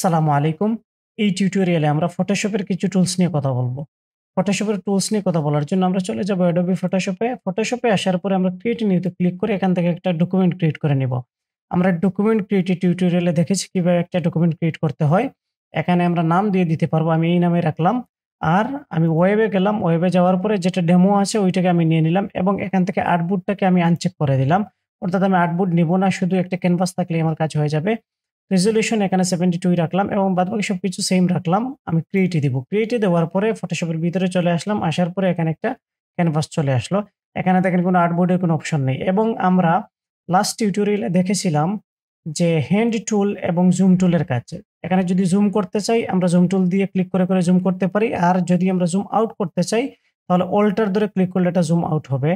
আসসালামু আলাইকুম। এই টিউটোরিয়ালে আমরা ফটোশপের কিছু টুলস নিয়ে কথা বলবো। ফটোশপের টুলস নিয়ে কথা বলার জন্য আমরা চলে যাব Adobe ফটোশপে। ফটোশপে আসার পরে আমরা ক্রিয়েট নিউতে ক্লিক করে এখান থেকে একটা ডকুমেন্ট ক্রিয়েট করে নিব। আমরা ডকুমেন্ট ক্রিয়েটের টিউটোরিয়ালে দেখেছি কিভাবে একটা ডকুমেন্ট ক্রিয়েট করতে হয়। এখানে আমরা নাম দিয়ে দিতে পারবো। আমি এই নামে রাখলাম। আর আমি ওয়েবে গেলাম। ওয়েবে যাওয়ার পরে যেটা ডেমো আছে ওইটাকে আমি নিয়ে নিলাম এবং এখান থেকে আর্টবোর্ডটাকে আমি আনচেক করে দিলাম। অর্থাৎ আমি আর্টবোর্ড নিব না, শুধু একটা ক্যানভাস থাকলেই আমার কাজ হয়ে যাবে। রেজোলিউশন এখানে 72 রাখলাম এবং বাদবাকি সবকিছু সেম রাখলাম। আমি ক্রিয়েটে দিব। ক্রিয়েটে দেওয়ার পরে ফটোশপের ভিতরে চলে আসলাম। আসার পরে এখানে একটা ক্যানভাস চলে আসলো। এখানে দেখেন কোনো আর্টবোর্ডের কোনো অপশন নেই এবং আমরা লাস্ট টিউটোরিয়ালে দেখেছিলাম যে হ্যান্ড টুল এবং জুম টুলের কাজ। এখানে যদি জুম করতে চাই আমরা জুম টুল দিয়ে ক্লিক করে জুম করতে পারি। আর যদি আমরা জুম আউট করতে চাই তাহলে অল্টার ধরে ক্লিক করলে এটা জুম আউট হবে।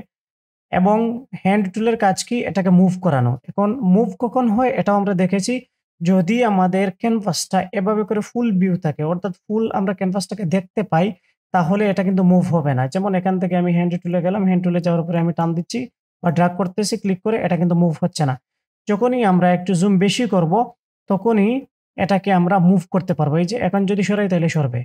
এবং হ্যান্ড টুলের কাজ কি? এটাকে মুভ করানো। এখন মুভ কখন হয় এটাও আমরা দেখেছি। যদি আমাদের ক্যানভাসটা এভাবে করে ফুল ভিউ থাকে, অর্থাৎ ফুল আমরা ক্যানভাসটাকে দেখতে পাই, তাহলে এটা কিন্তু মুভ হবে না। যেমন এখান থেকে আমি হ্যান্ড টুলে গেলাম, হ্যান্ড টুলে যাওয়ার পরে আমি টান দিচ্ছি বা ড্রাগ করতেছি ক্লিক করে, এটা কিন্তু মুভ হচ্ছে না। যখনই আমরা একটু জুম বেশি করব, তখনই এটাকে আমরা মুভ করতে পারবো। এই যে এখন যদি সরাই তাহলে সরবে।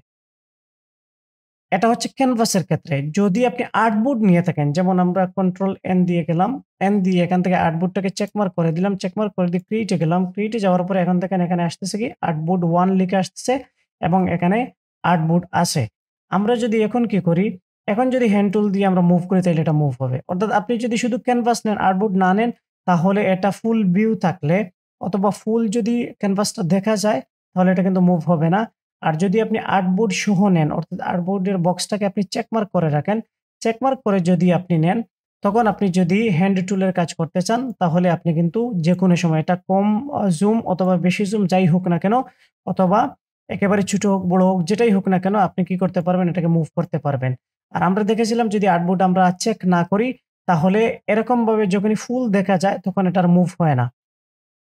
এটা হচ্ছে ক্যানভাসের ক্ষেত্রে। যদি আপনি আর্টবোর্ড নিয়ে থাকেন, যেমন আমরা কন্ট্রোল এন দিয়ে গেলাম। এন দিয়ে এখান থেকে আর্টবোর্ডটাকে চেক মার্ক করে দিলাম। চেক মার্ক করে দিয়ে ক্রিয়েটে গেলাম। ক্রিয়েটে যাওয়ার পরে এখন দেখেন এখানে আসতেছে কি আর্টবোর্ড 1 লিখে আসতেছে এবং এখানে আর্টবোর্ড আছে। আমরা যদি এখন কি করি? এখন যদি হ্যান্ড টুল দিয়ে আমরা মুভ করি তাহলে এটা মুভ হবে। অর্থাৎ আপনি যদি শুধু ক্যানভাস নেন, আর্টবোর্ড না নেন, তাহলে এটা ফুল ভিউ থাকলে অথবা ফুল যদি ক্যানভাসটা দেখা যায় তাহলে এটা কিন্তু মুভ হবে না। আর যদি আপনি আর্টবোর্ড সহ নেন, অর্থাৎ আর্টবোর্ডের বক্সটাকে আপনি চেকমার্ক করে রাখেন। চেকমার্ক করে যদি আপনি নেন, তখন আপনি যদি হ্যান্ড টুলের কাজ করতে চান, তাহলে আপনি কিন্তু যেকোনো সময় এটা কম জুম অথবা বেশি জুম যাই হোক না কেন, অথবা একেবারে ছোট হোক, বড় হোক, যেটাই হোক না কেন, আপনি কি করতে পারবেন? এটাকে মুভ করতে পারবেন। আর আমরা দেখেছিলাম যদি আর্টবোর্ড আমরা চেক না করি, তাহলে এরকমভাবে যখনই ফুল দেখা যায়, তখন এটা আর মুভ হয় না।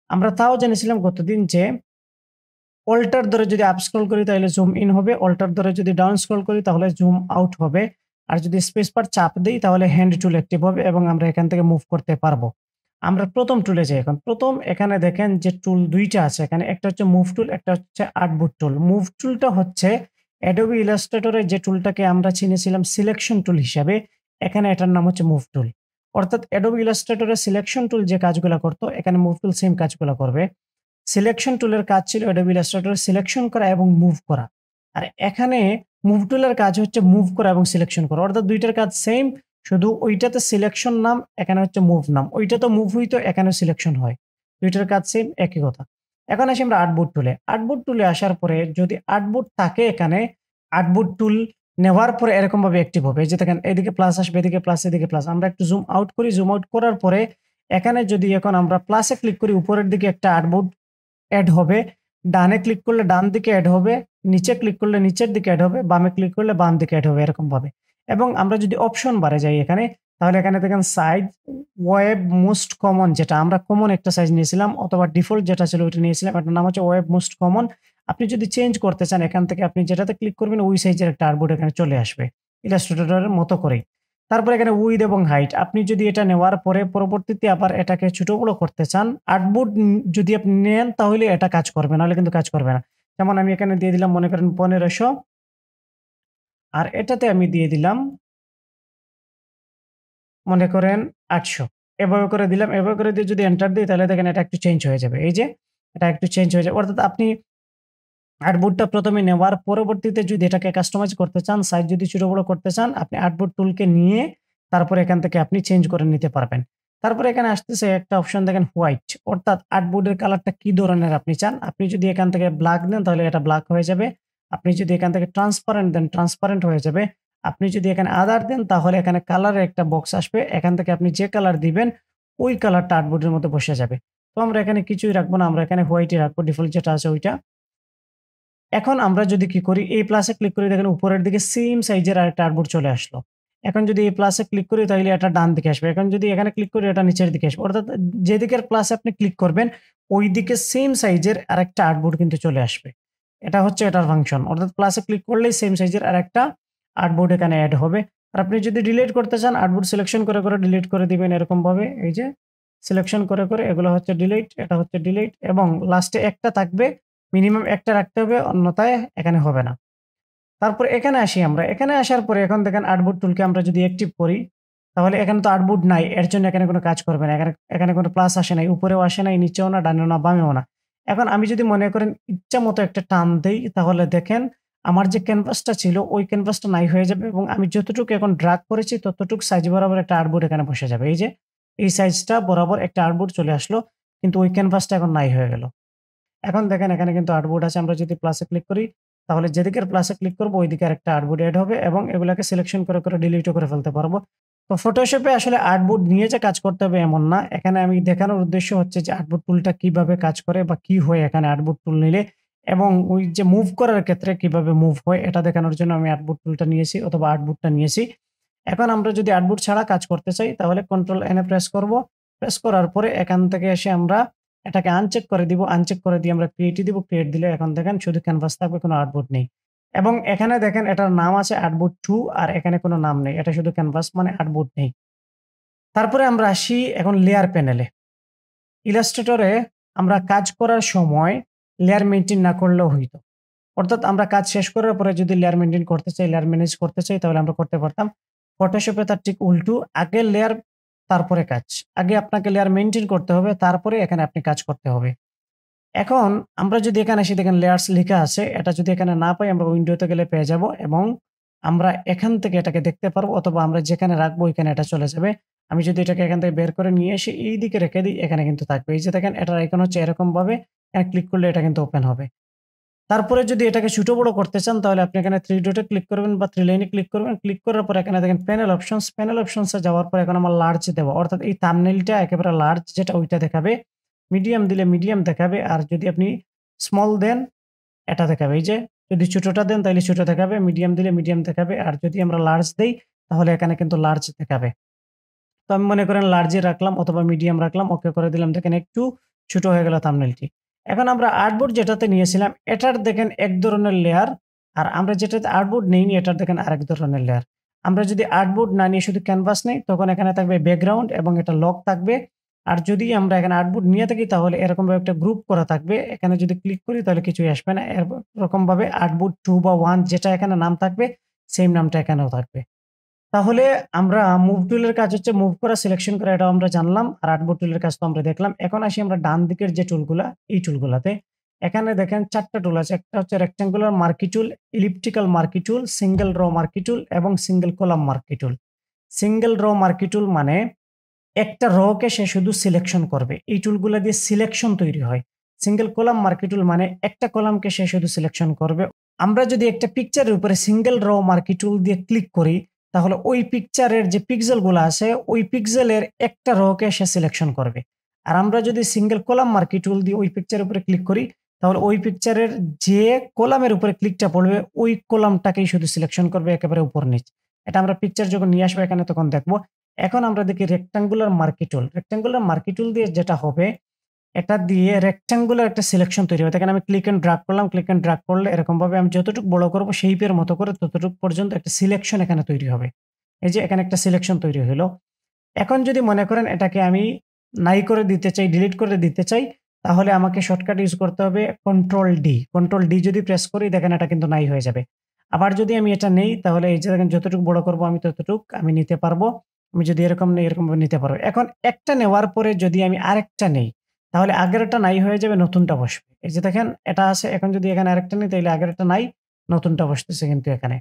আমরা তাও জেনেছিলাম গতদিন যে অল্টার ধরে যদি আপ স্ক্রল করি তাহলে জুম ইন হবে। অল্টার ধরে যদি ডাউন স্ক্রল করি তাহলে জুম আউট হবে। আর যদি স্পেস বার চাপ দেই তাহলে হ্যান্ড টুল অ্যাক্টিভ হবে এবং আমরা এখান থেকে মুভ করতে পারবো। আমরা ১ম টুলে যাই এখন। ১ম এখানে দেখেন যে টুল ২ টা আছে এখানে। একটা হচ্ছে মুভ টুল, একটা হচ্ছে আর্টবোর্ড টুল। মুভ টুলটা হচ্ছে Adobe Illustrator এর যে টুলটাকে আমরা চিনেছিলাম সিলেকশন টুল হিসাবে, এখানে এটার নাম হচ্ছে মুভ টুল। অর্থাৎ Adobe Illustrator এর সিলেকশন টুল যে কাজগুলা করত, এখানে মুভ টুল সেম কাজগুলা করবে। সিলেকশন টুলের কাজ ছিল Adobe Illustrator সিলেকশন করা এবং মুভ করা। আর এখানে মুভ টুলের কাজ হচ্ছে মুভ করা এবং সিলেকশন করা। অর্থাৎ ২ টার কাজ সেইম, শুধু ওইটাতে সিলেকশন নাম, এখানে হচ্ছে মুভ নাম। ওইটাতে মুভ হইতো, এখানেও সিলেকশন হয়। ২ টার কাজ সেইম, একই কথা। এখন আসি আমরা আর্টবোর্ড টুলে। আর্টবোর্ড টুলে আসার পরে যদি আর্টবোর্ড থাকে এখানে, আর্টবোর্ড টুল নেওয়ার পরে এরকমভাবে অ্যাক্টিভ হবে। এই যে দেখেন এদিকে প্লাস আসবে, এদিকে প্লাস, এদিকে প্লাস। আমরা একটু জুম আউট করি। জুম আউট করার পরে এখানে যদি এখন আমরা প্লাসে ক্লিক করি, উপরের দিকে একটা আর্টবোর্ড এড হবে। ডানে ক্লিক করলে ডান দিকে এড হবে, নিচে ক্লিক করলে নিচের দিকে এড হবে, বামে ক্লিক করলে বাম দিকে এড হবে এরকমভাবে। এবং আমরা যদি অপশন বারে যাই এখানে, তাহলে এখানে দেখেন সাইজ ওয়েব মোস্ট কমন, যেটা আমরা কমন একটা সাইজ নিয়েছিলাম অথবা ডিফল্ট যেটা ছিল ওইটা নিয়েছিলাম। এটার নাম হচ্ছে ওয়েব মোস্ট কমন। আপনি যদি চেঞ্জ করতে চান এখান থেকে আপনি যেটাতে ক্লিক করবেন ওই সাইজের একটা আর্টবোর্ড এখানে চলে আসবে। ইলাস্ট্রেটরের মতো করেই। তারপরে এখানে উইথ এবং হাইট, আপনি যদি এটা নেওয়ার পরে পরবর্তীতে আবার এটাকে ছোট বড় করতে চান, আর্টবোর্ড যদি আপনি নেন তাহলে এটা কাজ করবে, নাহলে কিন্তু কাজ করবে না। যেমন আমি এখানে দিয়ে দিলাম মনে করেন ১৫০০, আর এটাতে আমি দিয়ে দিলাম মনে করেন ৮০০। এভাবে করে দিলাম। এভাবে করে দিয়ে যদি এন্টার দিই তাহলে দেখেন এটা একটু চেঞ্জ হয়ে যাবে। এই যে এটা একটু চেঞ্জ হয়ে যাবে। অর্থাৎ আপনি আর্টবোর্ডটা ১ম এ নেওয়ার পরবর্তীতে যদি এটাকে কাস্টমাইজ করতে চান, সাইজ যদি ছোট বড় করতে চান, আপনি আর্টবোর্ড টুলকে নিয়ে তারপরে এখান থেকে আপনি চেঞ্জ করে নিতে পারবেন। তারপরে এখানে আসতেছে একটা অপশন দেখেন হোয়াইট, অর্থাৎ আর্টবোর্ডের কালারটা কি ধরনের আপনি চান। আপনি যদি এখান থেকে ব্লাক দেন তাহলে এটা ব্লাক হয়ে যাবে। আপনি যদি এখান থেকে ট্রান্সপারেন্ট দেন ট্রান্সপারেন্ট হয়ে যাবে। আপনি যদি এখানে আদার দেন তাহলে এখানে কালারের একটা বক্স আসবে। এখান থেকে আপনি যে কালার দিবেন ওই কালারটা আর্টবোর্ডের মধ্যে বসে যাবে। তো আমরা এখানে কিছুই রাখবো না। আমরা এখানে হোয়াইটই রাখবো, ডিফল্ট যেটা আছে ওইটা। এখন আমরা যদি কি করি, এই প্লাসে ক্লিক করি, দেখেন উপরের দিকে সেম সাইজের আরেকটা আর্টবোর্ড চলে আসলো। এখন যদি এই প্লাসে ক্লিক করি তাহলে এটা ডান দিকে আসবে। এখন যদি এখানে ক্লিক করি এটা নিচের দিকে আসবে। অর্থাৎ যেদিকের প্লাসে আপনি ক্লিক করবেন ওই দিকে সেম সাইজের আরেকটা আর্টবোর্ড কিন্তু চলে আসবে। এটা হচ্ছে এটার ফাংশন। অর্থাৎ প্লাসে ক্লিক করলেই সেম সাইজের আরেকটা আর্টবোর্ড এখানে এড হবে। আর আপনি যদি ডিলিট করতে চান আর্টবোর্ড সিলেকশন করে ডিলিট করে দিবেন এরকমভাবে। এই যে সিলেকশন করে এগুলো হচ্ছে ডিলিট, এটা হচ্ছে ডিলিট এবং লাস্টে একটা থাকবে মিনিমাম একটা রাখতে হবে, অন্যথায় এখানে হবে না। তারপর এখানে আসি আমরা। এখানে আসার পরে এখন দেখেন আর্টবোর্ড টুলকে আমরা যদি অ্যাক্টিভ করি, তাহলে এখানে তো আর্টবোর্ড নাই। এর জন্য এখানে কোনো কাজ করবে না। এখানে কোনো প্লাস আসে নাই, উপরেও আসে নাই, নিচেও না, ডানেও না, বামেও না। এখন আমি যদি মনে করেন ইচ্ছামতো একটা টান দেই, তাহলে দেখেন আমার যে ক্যানভাসটা ছিল ওই ক্যানভাসটা নাই হয়ে যাবে এবং আমি যতটুকু এখন ড্রাগ করেছি ততটুকু সাইজ বরাবর একটা আর্টবোর্ড এখানে বসে যাবে। এই যে এই সাইজটা বরাবর একটা আর্টবোর্ড চলে আসলো, কিন্তু ওই ক্যানভাসটা এখন নাই হয়ে গেল। এখন দেখেন এখানে কিন্তু আর্টবোর্ড আছে। আমরা যদি প্লাসে ক্লিক করি, তাহলে যেদিকের প্লাসে ক্লিক করব ওইদিকে আরেকটা আর্টবোর্ড এড হবে এবং এগুলাকে সিলেকশন করে ডিলিটও করে ফেলতে পারবো। তো ফটোশপে আসলে আর্টবোর্ড নিয়ে যে কাজ করতে হবে এমন না। এখানে আমি দেখানোর উদ্দেশ্য হচ্ছে যে আর্টবোর্ড টুলটা কিভাবে কাজ করে বা কি হয় এখানে আর্টবোর্ড টুল নিলে, এবং ওই যে মুভ করার ক্ষেত্রে কিভাবে মুভ হয় এটা দেখানোর জন্য আমি আর্টবোর্ড টুলটা নিয়েছি অথবা আর্টবোর্ডটা নিয়েছি। এখন আমরা যদি আর্টবোর্ড ছাড়া কাজ করতে চাই তাহলে কন্ট্রোল এন এ প্রেস করব। প্রেস করার পরে এখান থেকে এসে আমরা এটাকে আনচেক করে দিব। আনচেক করে দিয়ে আমরা ক্রিয়েট দিব। ক্রিয়েট দিলে এখন দেখেন শুধু ক্যানভাস থাকবে, কোনো আর্টবোর্ড নেই। এবং এখানে দেখেন এটার নাম আছে আর্টবোর্ড 2 আর এখানে কোনো নাম নেই। এটা শুধু ক্যানভাস, মানে আর্টবোর্ড নেই। তারপরে আমরা আসি এখন লেয়ার প্যানেলে। ইলাস্ট্রেটরে আমরা কাজ করার সময় লেয়ার মেইনটেইন না করলেও হইতো। অর্থাৎ আমরা কাজ শেষ করার পরে যদি লেয়ার মেইনটেইন করতে চাই, লেয়ার ম্যানেজ করতে চাই তাহলে আমরা করতে পারতাম। ফটোশপে তার ঠিক উল্টো, আগে লেয়ার তারপরে কাজ। আগে আপনাকে লেয়ার মেইনটেইন করতে হবে, তারপরে এখানে আপনি কাজ করতে হবে। এখন আমরা যদি এখানে এসে দেখেন লেয়ার্স লিখা আছে, এটা যদি এখানে না পাই আমরা উইন্ডোতে গেলে পেয়ে যাব এবং আমরা এখান থেকে এটাকে দেখতে পারবো, অথবা আমরা যেখানে রাখবো ওইখানে এটা চলে যাবে। আমি যদি এটাকে এখান থেকে বের করে নিয়ে এসে এই দিকে রেখে দিই, এখানে কিন্তু থাকবে। এই যে দেখেন এটার আইকন হচ্ছে এরকম ভাবে, এখানে ক্লিক করলে এটা কিন্তু ওপেন হবে। তারপরে যদি এটাকে ছোট বড় করতে চান তাহলে আপনি এখানে 3 ডটে ক্লিক করবেন বা 3 লাইনে ক্লিক করবেন। ক্লিক করার পর এখানে দেখেন প্যানেল অপশনস। প্যানেল অপশনস এ যাওয়ার পর এখন আমার লার্জ দেব। অর্থাৎ এই থাম্বনেইলটা একেবারে লার্জ যেটা ওইটা দেখাবে। মিডিয়াম দিলে মিডিয়াম দেখাবে। আর যদি আপনি স্মল দেন এটা দেখাবে। এই যে যদি ছোটটা দেন তাহলে ছোট দেখাবে, মিডিয়াম দিলে মিডিয়াম দেখাবে। আর যদি আমরা লার্জ দেই তাহলে এখানে কিন্তু লার্জ দেখাবে। তো আমি মনে করেন লার্জে রাখলাম অথবা মিডিয়াম রাখলাম। ওকে করে দিলাম। দেখেন একটু ছোট হয়ে গেল থাম্বনেইলটি। এখন আমরা আর্টবোর্ড যেটাতে নিয়েছিলাম এটার দেখেন এক ধরনের লেয়ার, আর আমরা যেটাতে আর্টবোর্ড নেইনি এটার দেখেন আরেক ধরনের লেয়ার। আমরা যদি আর্টবোর্ড না নিয়ে শুধু ক্যানভাস নেই তখন এখানে থাকবে ব্যাকগ্রাউন্ড এবং এটা লক থাকবে। আর যদি আমরা এখানে আর্টবোর্ড নিয়ে থাকি তাহলে এরকমভাবে একটা গ্রুপ করা থাকবে। এখানে যদি ক্লিক করি তাহলে কিছুই আসবে না। এরকমভাবে আর্টবোর্ড 2 বা 1 যেটা এখানে নাম থাকবে সেম নামটা এখানেও থাকবে। তাহলে আমরা মুভ টুলের কাজ হচ্ছে মুভ করা, সিলেকশন করা, এটাও আমরা জানলাম। আর আর্টবোর্ড টুলের কাজ তো আমরা দেখলাম। এখন আসি আমরা ডান দিকের যে টুলগুলা, এই টুলগুলাতে। এখানে দেখেন ৪ টা টুল আছে। একটা হচ্ছে রেক্টেঙ্গুলার মার্কি টুল, ইলিপ্টিক্যাল মার্কি টুল, সিঙ্গেল র মার্কি টুল এবং সিঙ্গেল কলাম মার্কি টুল। সিঙ্গেল র মার্কি টুল মানে একটা র কে সে শুধু সিলেকশন করবে। এই টুলগুলা দিয়ে সিলেকশন তৈরি হয়। সিঙ্গেল কলাম মার্কি টুল মানে একটা কলামকে সে শুধু সিলেকশন করবে। আমরা যদি একটা পিকচারের উপরে সিঙ্গেল র মার্কি টুল দিয়ে ক্লিক করি তাহলে ওই পিকচারের যে পিক্সেল গুলো আছে ওই পিক্সেলের একটা র কে সে সিলেকশন করবে। আর আমরা যদি সিঙ্গেল কলাম মার্কি টুল দিয়ে ওই পিকচারের উপরে ক্লিক করি তাহলে ওই পিকচারের যে কলামের উপরে ক্লিকটা পড়বে ওই কলামটাকেই শুধু সিলেকশন করবে একেবারে উপর নিচ। এটা আমরা পিকচার যখন নিয়ে আসবো এখানে তখন দেখবো। এখন আমরা দেখি রেক্টাঙ্গুলার মার্কি টুল। রেক্টাঙ্গুলার মার্কি টুল দিয়ে যেটা হবে, এটা দিয়ে রেক্টাঙ্গুলার একটা সিলেকশন তৈরি হবে। এখানে আমি ক্লিক এন্ড ড্রাগ করলাম। ক্লিক এন্ড ড্রাগ করলে এরকমভাবে আমি যতটুকু বড় করব শেইপের মতো করে ততটুকু পর্যন্ত একটা সিলেকশন এখানে তৈরি হবে। এই যে এখানে একটা সিলেকশন তৈরি হলো। এখন যদি মনে করেন এটাকে আমি নাই করে দিতে চাই, ডিলিট করে দিতে চাই, তাহলে আমাকে শর্টকাট ইউজ করতে হবে কন্ট্রোল ডি। কন্ট্রোল ডি যদি প্রেস করি দেখেন এটা কিন্তু নাই হয়ে যাবে। আবার যদি আমি এটা নেই তাহলে এই যে দেখেন যতটুকু বড় করব আমি ততটুক আমি নিতে পারবো। আমি যদি এরকম নেই এরকমভাবে নিতে পারবো। এখন একটা নেওয়ার পরে যদি আমি আরেকটা নেই তাহলে আগেরটা নাই হয়ে যাবে, নতুনটা বসবে। এই যে দেখেন এটা আছে। এখন যদি এখানে আরেকটা নিই তাহলে আগেরটা নাই, নতুনটা বসতেছে কিন্তু এখানে।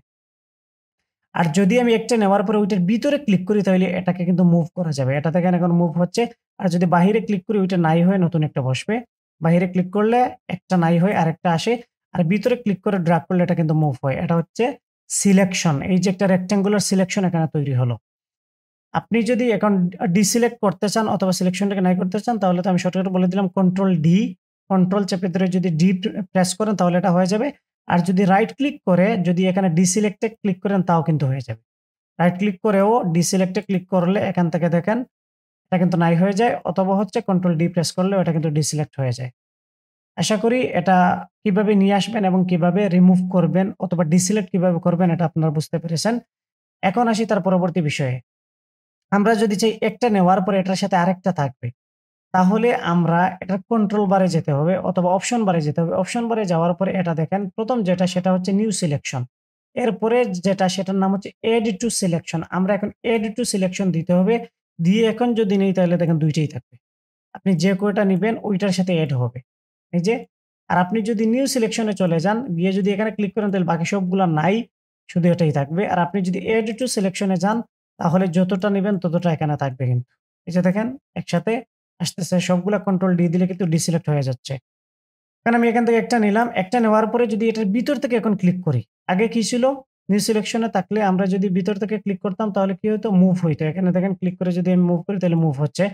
আর যদি আমি একটা নেওয়ার পরে ওইটার ভিতরে ক্লিক করি তাহলে এটাকে কিন্তু মুভ করা যাবে। এটা দেখেন এখন মুভ হচ্ছে। আর যদি বাহিরে ক্লিক করি ওইটা নাই হয়ে নতুন একটা বসবে। বাহিরে ক্লিক করলে একটা নাই হয়ে আরেকটা আসে। আর ভিতরে ক্লিক করে ড্রাগ করলে এটা কিন্তু মুভ হয়। এটা হচ্ছে সিলেকশন। এই যে একটা রেক্টেঙ্গুলার সিলেকশন এখানে তৈরি হলো। আপনি যদি এখন ডিসিলেক্ট করতে চান অথবা সিলেকশনটাকে নাই করতে চান তাহলে তো আমি শর্টকাট বলে দিলাম কন্ট্রোল ডি। কন্ট্রোল চেপে ধরে যদি ডি প্রেস করেন তাহলে এটা হয়ে যাবে। আর যদি রাইট ক্লিক করে যদি এখানে ডিসিলেক্টে ক্লিক করেন তাও কিন্তু হয়ে যাবে। রাইট ক্লিক করেও ডিসিলেক্টে ক্লিক করলে এখান থেকে দেখেন এটা কিন্তু নাই হয়ে যায়, অথবা হচ্ছে কন্ট্রোল ডি প্রেস করলে এটা কিন্তু ডিসিলেক্ট হয়ে যায়। আশা করি এটা কিভাবে নিয়ে আসবেন এবং কিভাবে রিমুভ করবেন অথবা ডিসিলেক্ট কিভাবে করবেন এটা আপনারা বুঝতে পেরেছেন। এখন আসি তার পরবর্তী বিষয়ে। আমরা যদি চাই একটা নেওয়ার পরে এটার সাথে আরেকটা থাকবে, তাহলে আমরা এটার কন্ট্রোল বারে যেতে হবে অথবা অপশন বারে যেতে হবে। অপশন বারে যাওয়ার পরে এটা দেখেন ১ম যেটা সেটা হচ্ছে নিউ সিলেকশন। এরপরে যেটা সেটার নাম হচ্ছে এড টু সিলেকশন। আমরা এখন এড টু সিলেকশন দিতে হবে। দিয়ে এখন যদি নেই তাহলে দেখেন ২ টাই থাকবে। আপনি যে কয়টা নিবেন ওইটার সাথে এড হবে। এই যে আর আপনি যদি নিউ সিলেকশন এ চলে যান, গিয়ে যদি এখানে ক্লিক করেন তাহলে বাকি সবগুলা নাই। শুধু এটাই থাকবে। আর আপনি যদি এড টু সিলেকশন এ যান তাহলে যতটা নিবেন ততটা এখানে থাকবে কিন্তু। এই যে দেখেন একসাথে আসতেছে সবগুলা কন্ট্রোল ডি দিলে কিন্তু ডিসিলেক্ট হয়ে যাচ্ছে। কারণ আমি এখান থেকে একটা নিলাম। একটা নেওয়ার পরে যদি এটার ভিতর থেকে এখন ক্লিক করি। আগে কি ছিল? নিউ সিলেকশন এ থাকলে আমরা যদি ভিতর থেকে ক্লিক করতাম তাহলে কি হতো? মুভ হইতো। এখানে দেখেন ক্লিক করে যদি আমি মুভ করি তাহলে মুভ হচ্ছে।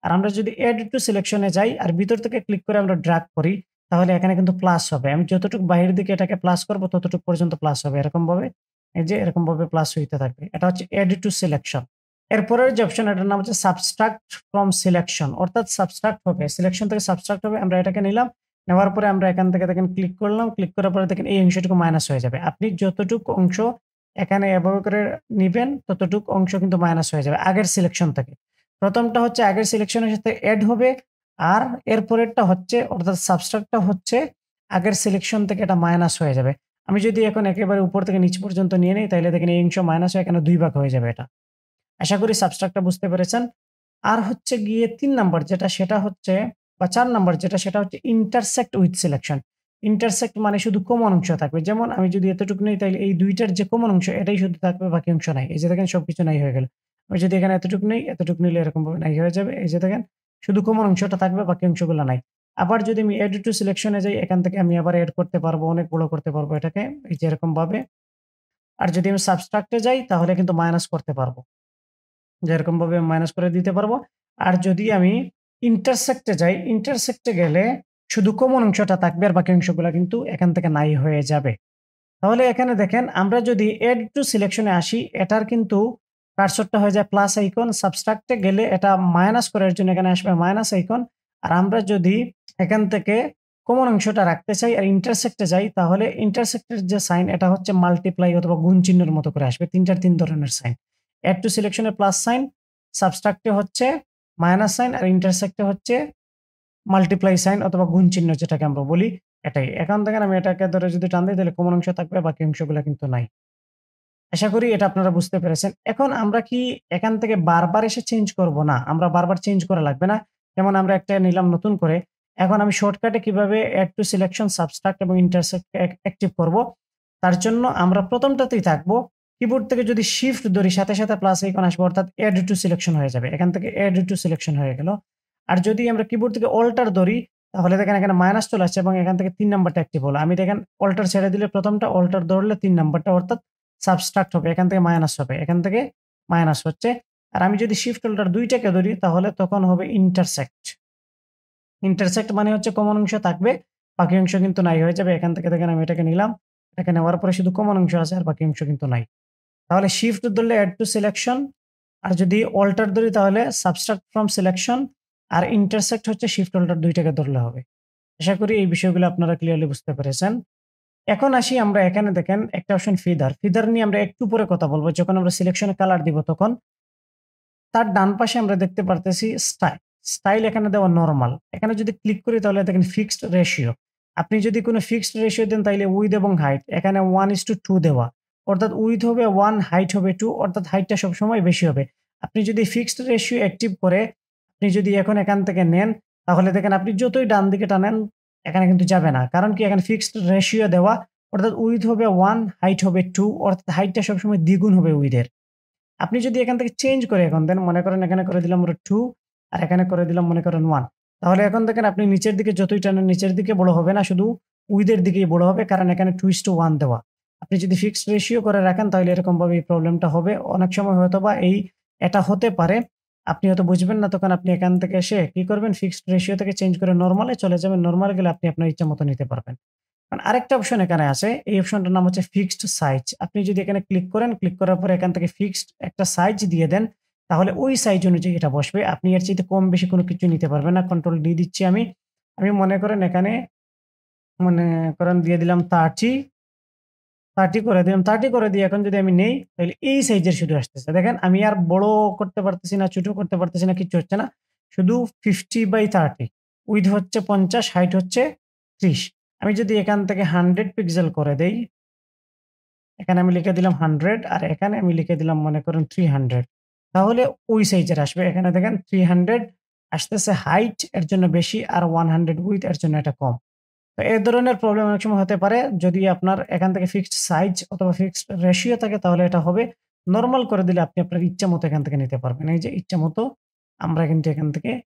আর আমরা যদি এড টু সিলেকশন এ যাই আর ভিতর থেকে ক্লিক করে আমরা ড্রাগ করি তাহলে এখানে কিন্তু প্লাস হবে। আমি যতটুকু বাহিরের দিকে এটাকে প্লাস করব ততটুকু পর্যন্ত প্লাস হবে। এরকমভাবে এই যে এরকমভাবে প্লাস হইতে থাকবে। এটা হচ্ছে এড টু সিলেকশন। এরপরের যে অপশন এটার নাম হচ্ছে সাবস্ট্রাক্ট ফ্রম সিলেকশন অর্থাৎ সাবস্ট্রাক্ট হবে। সিলেকশন থেকে সাবস্ট্রাক্ট হবে। আমরা এটাকে নিলাম। নেওয়ার পরে আমরা এখান থেকে দেখেন ক্লিক করলাম। ক্লিক করার পরে দেখেন এই অংশটুকু মাইনাস হয়ে যাবে। আপনি যতটুকু অংশ এখানে এভাবে করে নিবেন ততটুকু অংশ কিন্তু মাইনাস হয়ে যাবে আগের সিলেকশন থেকে। ১ম টা হচ্ছে আগের সিলেকশনের সাথে এড হবে। আর এর পরেরটা হচ্ছে অর্থাৎ সাবট্রাক্ট টা হচ্ছে আগের সিলেকশন থেকে এটা মাইনাস হয়ে যাবে। আমি যদি এখন একেবারে উপর থেকে নিচ পর্যন্ত নিয়ে নেই তাইলে দেখেন এই অংশ মাইনাস হয়ে এখানে ২ ভাগ হয়ে যাবে এটা। আশা করি সাবট্রাক্ট টা বুঝতে পেরেছেন। আর হচ্ছে গিয়ে ৩ নাম্বার যেটা সেটা হচ্ছে বা ৪ নাম্বার যেটা সেটা হচ্ছে ইন্টারসেক্ট উইথ সিলেকশন। ইন্টারসেক্ট মানে শুধু কমন অংশ থাকবে। যেমন আমি যদি এতটুকু নেই তাইলে এই ২ টার যে কমন অংশ এটাই শুধু থাকবে বাকি অংশ নাই। এই যে দেখেন সবকিছু নাই হয়ে গেল। আমি যদি এখানে এতটুকু নেই, এতটুকু নিলে এরকমভাবে নাই হয়ে যাবে। এই যে দেখেন শুধু কমন অংশটা থাকবে বাকি অংশগুলো নাই। আবার যদি আমি এড টু সিলেকশন এ যাই এখান থেকে আমি আবার এড করতে পারবো, অনেক বড় করতে পারবো এটাকে এই যে এরকমভাবে। আর যদি আমি সাবট্রাক্ট এ যাই তাহলে কিন্তু মাইনাস করতে পারবো। যেরকমভাবে মাইনাস করে দিতে পারবো। আর যদি আমি ইন্টারসেক্ট এ যাই, ইন্টারসেক্ট এ গেলে শুধু কমন অংশটা থাকবে আর বাকি অংশগুলা কিন্তু এখান থেকে নাই হয়ে যাবে। তাহলে এখানে দেখেন আমরা যদি এড টু সিলেকশন এ আসি এটার কিন্তু কার্সরটা হয়ে যায় প্লাস আইকন, সাবট্রাক্ট এ গেলে এটা মাইনাস করার জন্য এখানে আসবে মাইনাস আইকন। আর আমরা যদি এখান থেকে কমন অংশটা রাখতে চাই আর ইন্টারসেক্ট এ যাই তাহলে ইন্টারসেক্ট এর যে সাইন এটা হচ্ছে মাল্টিপ্লাই অথবা গুণ চিহ্নের মতো করে আসবে। ৩ টার ৩ ধরনের সাইন। এড টু সিলেকশন এ প্লাস সাইন, সাবট্রাক্ট এ হচ্ছে মাইনাস সাইন আর ইন্টারসেক্ট এ হচ্ছে মাল্টিপ্লাই সাইন অথবা গুণ চিহ্ন যেটাকে আমরা বলি এটাই। এখন দেখেন আমি এটাকে ধরে যদি টান দেই তাহলে কমন অংশ থাকবে বাকি অংশগুলা কিন্তু নাই। আশা করি এটা আপনারা বুঝতে পেরেছেন। এখন আমরা কি এখান থেকে বারবার এসে চেঞ্জ করব? না, আমরা বারবার চেঞ্জ করা লাগবে না। যেমন আমরা একটা নিলাম নতুন করে। এখন আমি শর্টকাটে কিভাবে এড টু সিলেকশন, সাবট্রাক্ট এবং ইন্টারসেক্ট অ্যাক্টিভ করব? তার জন্য আমরা ১ম টাতেই থাকবো। কিবোর্ড থেকে যদি শিফট ধরি সাথে, সাথে প্লাস আইকন আসবে অর্থাৎ এড টু সিলেকশন হয়ে যাবে। এখান থেকে এড টু সিলেকশন হয়ে গেল। আর যদি আমরা কিবোর্ড থেকে অল্টার ধরি তাহলে দেখেন এখানে মাইনাস চলে আসছে এবং এখান থেকে ৩ নাম্বারটা অ্যাক্টিভ হলো। আমি দেখেন অল্টার ছেড়ে দিলে ১ম টা, অল্টার ধরলে ৩ নাম্বারটা অর্থাৎ সাবট্রাক্ট হবে। এখান থেকে মাইনাস হবে। এখান থেকে মাইনাস হচ্ছে। আর আমি যদি শিফট অল্টার ২ টাকে ধরি তাহলে তখন হবে ইন্টারসেক্ট। ইন্টারসেক্ট মানে হচ্ছে কমন অংশ থাকবে, বাকি অংশ কিন্তু নাই হয়ে যাবে। এখান থেকে দেখেন আমি এটাকে নিলাম। এটাকে নেওয়ার পরে শুধু কমন অংশ আছে আর বাকি অংশ কিন্তু নাই। তাহলে শিফট ধরলে এড টু সিলেকশন, আর যদি অল্টার ধরি তাহলে সাবট্রাক্ট ফ্রম সিলেকশন, আর ইন্টারসেক্ট হচ্ছে শিফট অল্টার ২ টাকে ধরলে হবে। আশা করি এই বিষয়গুলো আপনারা ক্লিয়ারলি বুঝতে পেরেছেন। এখন আসি আমরা এখানে দেখেন একটা অপশন ফিদার। ফিদার নিয়ে আমরা একটু পরে কথা বলব। যখন আমরা সিলেকশন এ কালার দিব তখন। তার ডান পাশে আমরা দেখতে পারতেছি স্টাইল। স্টাইল এখানে দেওয়া নরমাল। এখানে যদি ক্লিক করি তাহলে দেখেন ফিক্সড রেশিও। আপনি যদি কোন ফিক্সড রেশিও দেন তাইলে উইথ এবং হাইট এখানে 1:2 দেওয়া। অর্থাৎ উইথ হবে 1, হাইট হবে 2 অর্থাৎ হাইটটা সবসময় বেশি হবে। আপনি যদি ফিক্সড রেশিও অ্যাক্টিভ করে আপনি যদি এখন এখান থেকে নেন তাহলে দেখেন আপনি যতই ডান দিকে টানেন এখানে কিন্তু যাবে না। কারণ কি এখানে ফিক্সড রেশিও দেওয়া অর্থাৎ উইথ হবে 1, হাইট হবে 2 অর্থাৎ হাইটটা সবসময় দ্বিগুণ হবে উইথের। আপনি যদি এখান থেকে চেঞ্জ করে এখন দেন, মনে করেন এখানে করে দিলাম আমরা 2 আর এখানে করে দিলাম মনে করেন 1। তাহলে এখন দেখেন আপনি নিচের দিকে যতই টানেন নিচের দিকে বড় হবে না, শুধু উইথ এর দিকেই বড় হবে কারণ এখানে 2:1 দেওয়া। আপনি যদি ফিক্সড রেশিও করে রাখেন তাহলে এরকমভাবে এই প্রবলেমটা হবে। অনেক সময় হয়তোবা এটা হতে পারে। আপনি হয়তো বুঝবেন না তখন আপনি এখান থেকে এসে কি করবেন ফিক্সড রেশিও থেকে চেঞ্জ করে নরমালে চলে যাবেন। নরমালে গেলে আপনি আপনার ইচ্ছা মতো নিতে পারবেন। কারণ আরেকটা অপশন এখানে আছে। এই অপশনটার নাম হচ্ছে ফিক্সড সাইজ। আপনি যদি এখানে ক্লিক করেন, ক্লিক করার পরে এখান থেকে ফিক্সড একটা সাইজ দিয়ে দেন, তাহলে ওই সাইজ অনুযায়ী এটা বসবে। আপনি এর চাইতে কম বেশি কোনো কিছু নিতে পারবেন না। কন্ট্রোল ডি দিচ্ছি আমি। আমি মনে করেন এখানে মনে করেন দিয়ে দিলাম 30 করে দিলাম। 30 করে দিয়ে এখন যদি আমি নেই তাহলে এই সাইজের শুধু আসতেছে। দেখেন আমি আর বড় করতে পারতেছি না, ছোট করতে পারতেছি না, কিচ্ছু হচ্ছে না। শুধু 50/30, উইডথ হচ্ছে 50, হাইট হচ্ছে 30। আমি যদি এখান থেকে 100 পিক্সেল করে দেই, এখানে আমি লিখে দিলাম 100 আর এখানে আমি লিখে দিলাম মনে করেন 300, তাহলে ওই সাইজের আসবে। এখানে দেখেন 300 আসতেছে, হাইট এর জন্য বেশি আর 100 উইডথ এর জন্য এটা কম। তো এই ধরনের প্রবলেম অনেক সময় হতে পারে। যদি আপনার এখান থেকে ফিক্সড সাইজ অথবা ফিক্সড রেশিও থাকে তাহলে এটা হবে। নরমাল করে দিলে আপনি আপনার ইচ্ছামতো এখান থেকে নিতে পারবেন। এই যে ইচ্ছামতো আমরা কিন্তু এখান থেকে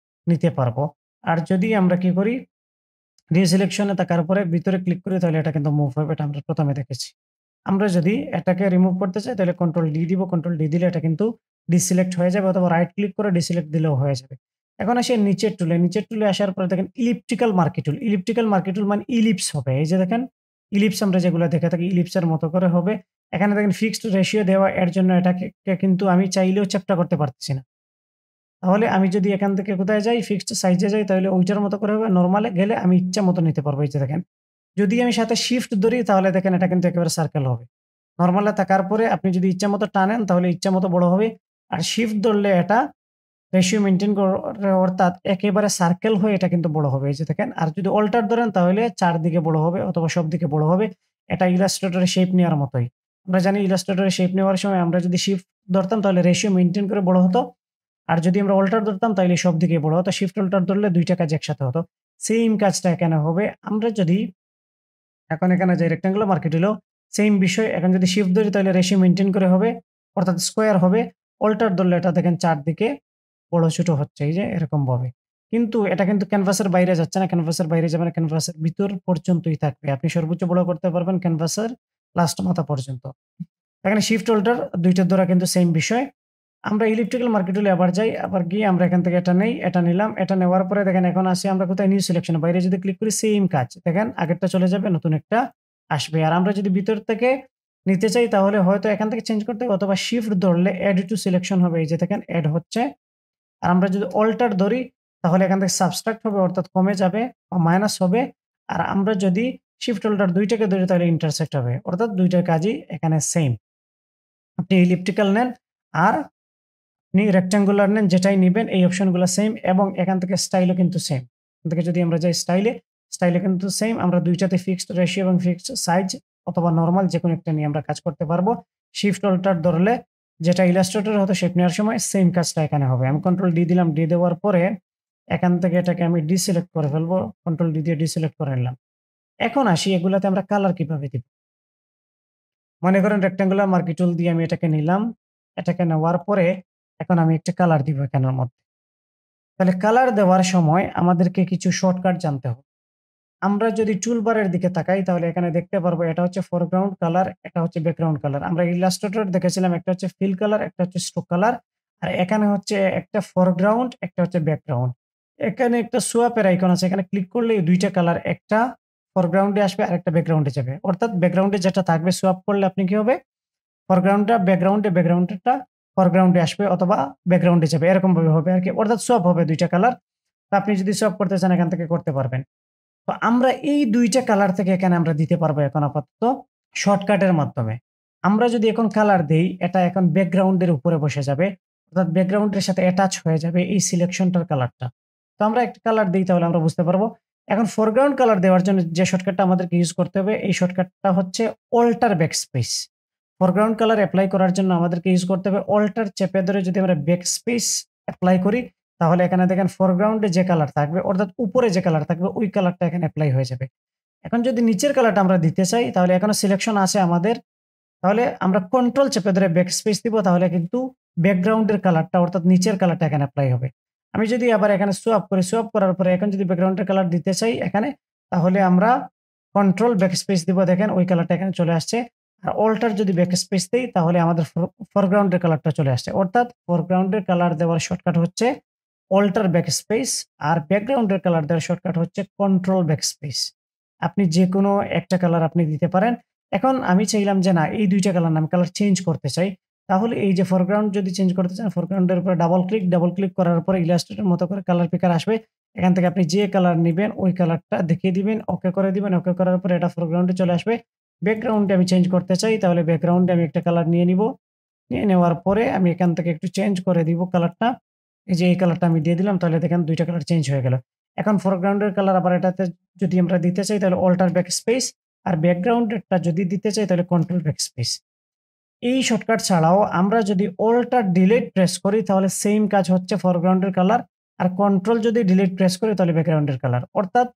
নিতে পারবো। আর যদি আমরা কি করি, ডিসিলেকশন এ থাকার পরে ভিতরে ক্লিক করি তাহলে এটা কিন্তু মুভ হবে। এটা আমরা প্রথমে দেখেছি। আমরা যদি এটাকে রিমুভ করতে চাই তাহলে কন্ট্রোল ডি দিব। কন্ট্রোল ডি দিলে এটা কিন্তু ডিসিলেক্ট হয়ে যাবে অথবা রাইট ক্লিক করে ডিসিলেক্ট দিলেও হয়ে যাবে। এখন আসি নিচের টুলে। নিচের টুলে আসার পরে দেখেন ইলিপ্টিক্যাল মার্কি টুল। ইলিপ্টিক্যাল মার্কি টুল মানে ইলিপস হবে। এই যে দেখেন ইলিপস আমরা যেগুলো দেখে থাকি ইলিপসের মতো করে হবে। এখানে দেখেন ফিক্সড রেশিও দেওয়া, এর জন্য এটাকে কিন্তু আমি চাইলেও চ্যাপ্টা করতে পারতেছি না। তাহলে আমি যদি এখান থেকে কোথায় যাই, ফিক্সড সাইজে যাই তাহলে ওইটার মতো করে হবে। নরমালে গেলে আমি ইচ্ছা মতো নিতে পারবো। এই যে দেখেন যদি আমি সাথে শিফট ধরি তাহলে দেখেন এটা কিন্তু একেবারে সার্কেল হবে। নরমালে থাকার পরে আপনি যদি ইচ্ছামতো টানেন তাহলে ইচ্ছামতো বড় হবে। আর শিফট ধরলে এটা রেশিও মেইনটেইন করে, অর্থাৎ একেবারে সার্কেল হয়ে এটা কিন্তু বড় হবে। এই যে দেখেন। আর যদি অল্টার ধরেন তাহলে চারদিকে বড় হবে অথবা সব দিকে বড় হবে। এটা ইলাস্ট্রেটরের শেপ নেওয়ার মতোই। আমরা জানি ইলাস্ট্রেটরের শেপ নেওয়ার সময় আমরা যদি শিফট ধরতাম তাহলে রেশিও মেইনটেইন করে বড় হতো। আর যদি আমরা অল্টার ধরতাম তাহলে সব দিকে বড় হতো। শিফট অল্টার ধরলে ২ টা কাজ একসাথে হতো। সেইম কাজটা এখানে হবে। আমরা যদি এখন এখানে যে রেক্টেঙ্গুলার মার্কেট হলো সেইম বিষয়। এখন যদি শিফট ধরি তাহলে রেশিও মেইনটেইন করে হবে, অর্থাৎ স্কয়ার হবে। অল্টার ধরলে এটা দেখেন চারদিকে বড় ছোট হচ্ছে এই যে এরকম ভাবে। কিন্তু এটা কিন্তু ক্যানভাসের বাইরে যাচ্ছে না, ক্যানভাসের বাইরে যাবে না, ক্যানভাসের ভিতর পর্যন্তই থাকবে। আপনি সর্বোচ্চ বড় করতে পারবেন ক্যানভাসের লাস্ট মাথা পর্যন্ত। এখানে শিফট অল্টার ২ টার দ্বারা কিন্তু সেইম বিষয়। আমরা ইলিপ্টিক্যাল মার্কি টুলে আবার যাই। আবার গিয়ে আমরা এখান থেকে এটা নেই, এটা নিলাম। এটা নেওয়ার পরে দেখেন এখন আসি আমরা কোথায়, নিউ সিলেকশন। বাইরে যদি ক্লিক করি সেইম কাজ। দেখেন আগেরটা চলে যাবে, নতুন একটা আসবে। আর আমরা যদি ভিতর থেকে নিতে চাই তাহলে হয়তো এখান থেকে চেঞ্জ করতে হবে অথবা শিফট ধরলে এড টু সিলেকশন হবে। এই যে দেখেন এড হচ্ছে। আর আমরা যদি অল্টার ধরি তাহলে এখান থেকে সাবট্রাক্ট হবে, অর্থাৎ কমে যাবে বা মাইনাস হবে। আর আমরা যদি শিফট অল্টার ২ টাকে ধরি তাহলে ইন্টারসেক্ট হবে। অর্থাৎ ২ টার কাজই এখানে সেইম। আপনি ইলিপ্টিক্যাল নেন আর আপনি রেক্টেঙ্গুলার নেন, যেটাই নিবেন এই অপশনগুলো সেম এবং এখান থেকে স্টাইলও কিন্তু সেম। এখান থেকে যদি আমরা যাই স্টাইলে, স্টাইলে কিন্তু সেম। আমরা ২ টাতে ফিক্সড রেশিও এবং ফিক্সড সাইজ অথবা নরমাল যেকোনো একটা নিয়ে আমরা কাজ করতে পারবো। শিফট অল্টার ধরলে যেটা ইলাস্ট্রেটর হতো শেপ নেওয়ার সময় সেম কাজটা এখানে হবে। আমি কন্ট্রোল ডি দিলাম। ডি দেওয়ার পরে এখান থেকে এটাকে আমি ডিসিলেক্ট করে ফেলবো। কন্ট্রোল ডি দিয়ে ডিসিলেক্ট করে নিলাম। এখন আসি এগুলাতে আমরা কালার কিভাবে দিব। মনে করেন রেক্টেঙ্গুলার মার্কি টুল দিয়ে আমি এটাকে নিলাম। এটাকে নেওয়ার পরে এখন আমি একটা কালার দিব এখানের মধ্যে। তাহলে কালার দেওয়ার সময় আমাদেরকে কিছু শর্টকাট জানতে হবে। আমরা যদি টুলবারের দিকে তাকাই তাহলে এখানে দেখতে পারবো এটা হচ্ছে ফোরগ্রাউন্ড কালার, এটা হচ্ছে ব্যাকগ্রাউন্ড কালার। আমরা ইলাস্ট্রেটর দেখেছিলাম একটা হচ্ছে ফিল কালার, একটা হচ্ছে স্ট্রোক কালার। আর এখানে হচ্ছে একটা ফোরগ্রাউন্ড, একটা হচ্ছে ব্যাকগ্রাউন্ড। এখানে একটা সোয়াপের আইকন আছে। এখানে ক্লিক করলে এই ২ টা কালার, একটা ফোরগ্রাউন্ডে আসবে আর একটা ব্যাকগ্রাউন্ডে যাবে। অর্থাৎ ব্যাকগ্রাউন্ডে যেটা থাকবে সোয়াপ করলে আপনি কি হবে, ফরগ্রাউন্ডটা ব্যাকগ্রাউন্ডে, ব্যাকগ্রাউন্ডেরটা ফরগ্রাউন্ডে আসবে অথবা ব্যাকগ্রাউন্ডে যাবে। এরকম ভাবে হবে আরকি। অর্থাৎ সোয়াপ হবে ২ টা কালার। তো আপনি যদি সোয়াপ করতে চান এখান থেকে করতে পারবেন। তো আমরা এই ২ টা কালার থেকে এখানে আমরা দিতে পারবো এখন আপাতত শর্টকাটের মাধ্যমে। আমরা যদি এখন কালার দেই, এটা এখন ব্যাকগ্রাউন্ডের উপরে বসে যাবে। অর্থাৎ ব্যাকগ্রাউন্ডের সাথে অ্যাটাচ হয়ে যাবে এই সিলেকশনটার কালারটা। তো আমরা একটা কালার দেই তাহলে আমরা বুঝতে পারবো। এখন ফোরগ্রাউন্ড কালার দেওয়ার জন্য যে শর্টকাটটা আমাদেরকে ইউজ করতে হবে এই শর্টকাটটা হচ্ছে alt backspace. Foreground colour apply করার জন্য আমাদেরকে ইউজ করতে হবে অল্টার চেপে ধরে যদি আমরা ব্যাকস্পেস এপ্লাই করি তাহলে এখানে দেখেন ফোরগ্রাউন্ডে যে কালার থাকবে অর্থাৎ উপরে যে কালার থাকবে ওই কালারটা এখানে এপ্লাই হয়ে যাবে। এখন যদি নিচের কালারটা আমরা দিতে চাই তাহলে এখনো সিলেকশন আছে আমাদের। তাহলে আমরা কন্ট্রোল চেপে ধরে ব্যাকস্পেস দিব তাহলে কিন্তু ব্যাকগ্রাউন্ডের কালারটা অর্থাৎ নিচের কালারটা এখানে এপ্লাই হবে। আমি যদি আবার এখানে সোয়াপ করি, সোয়াপ করার পরে এখন যদি ব্যাকগ্রাউন্ডের কালার দিতে চাই এখানে তাহলে আমরা কন্ট্রোল ব্যাকস্পেস দিব, দেখেন ওই কালারটা এখানে চলে আসছে। আর অল্টার যদি ব্যাকস্পেস দেই তাহলে আমাদের ফরগ্রাউন্ডের কালারটা চলে আসছে। অর্থাৎ ফরগ্রাউন্ডের কালার দেওয়ার শর্টকাট হচ্ছে অল্টার ব্যাকস্পেস আর ব্যাকগ্রাউন্ডের কালার দেওয়ার শর্টকাট হচ্ছে কন্ট্রোল ব্যাকস্পেস। আপনি যেকোনো একটা কালার আপনি দিতে পারেন। এখন আমি চাইলাম যে না এই ২ টা কালার না, আমি কালার চেঞ্জ করতে চাই। তাহলে এই যে ফরগ্রাউন্ড যদি চেঞ্জ করতে চান ফরগ্রাউন্ডের উপরে ডাবল ক্লিক করার পরে ইলাস্ট্রেটর মতো করে কালার পিকার আসবে। এখান থেকে আপনি যে কালার নিবেন ওই কালারটা দেখিয়ে দিবেন, ওকে করে দিবেন। ওকে করার পরে এটা ফরগ্রাউন্ডে চলে আসবে। ব্যাকগ্রাউন্ডে আমি চেঞ্জ করতে চাই তাহলে ব্যাকগ্রাউন্ডে আমি একটা কালার নিয়ে নিব। নিয়ে নেওয়ার পরে আমি এখান থেকে একটু চেঞ্জ করে দিব কালারটা। এই যে এই কালারটা আমি দিয়ে দিলাম, তাহলে দেখেন ২ টা কালার চেঞ্জ হয়ে গেল। এখন ফোরগ্রাউন্ডের কালার আবার এটাতে যদি আমরা দিতে চাই তাহলে অল্টার ব্যাকস্পেস, আর ব্যাকগ্রাউন্ডেরটা যদি দিতে চাই তাহলে কন্ট্রোল ব্যাকস্পেস। এই শর্টকাট ছাড়াও আমরা যদি অল্টার ডিলিট প্রেস করি তাহলে সেইম কাজ হচ্ছে ফোরগ্রাউন্ডের কালার, আর কন্ট্রোল যদি ডিলিট প্রেস করি তাহলে ব্যাকগ্রাউন্ডের কালার। অর্থাৎ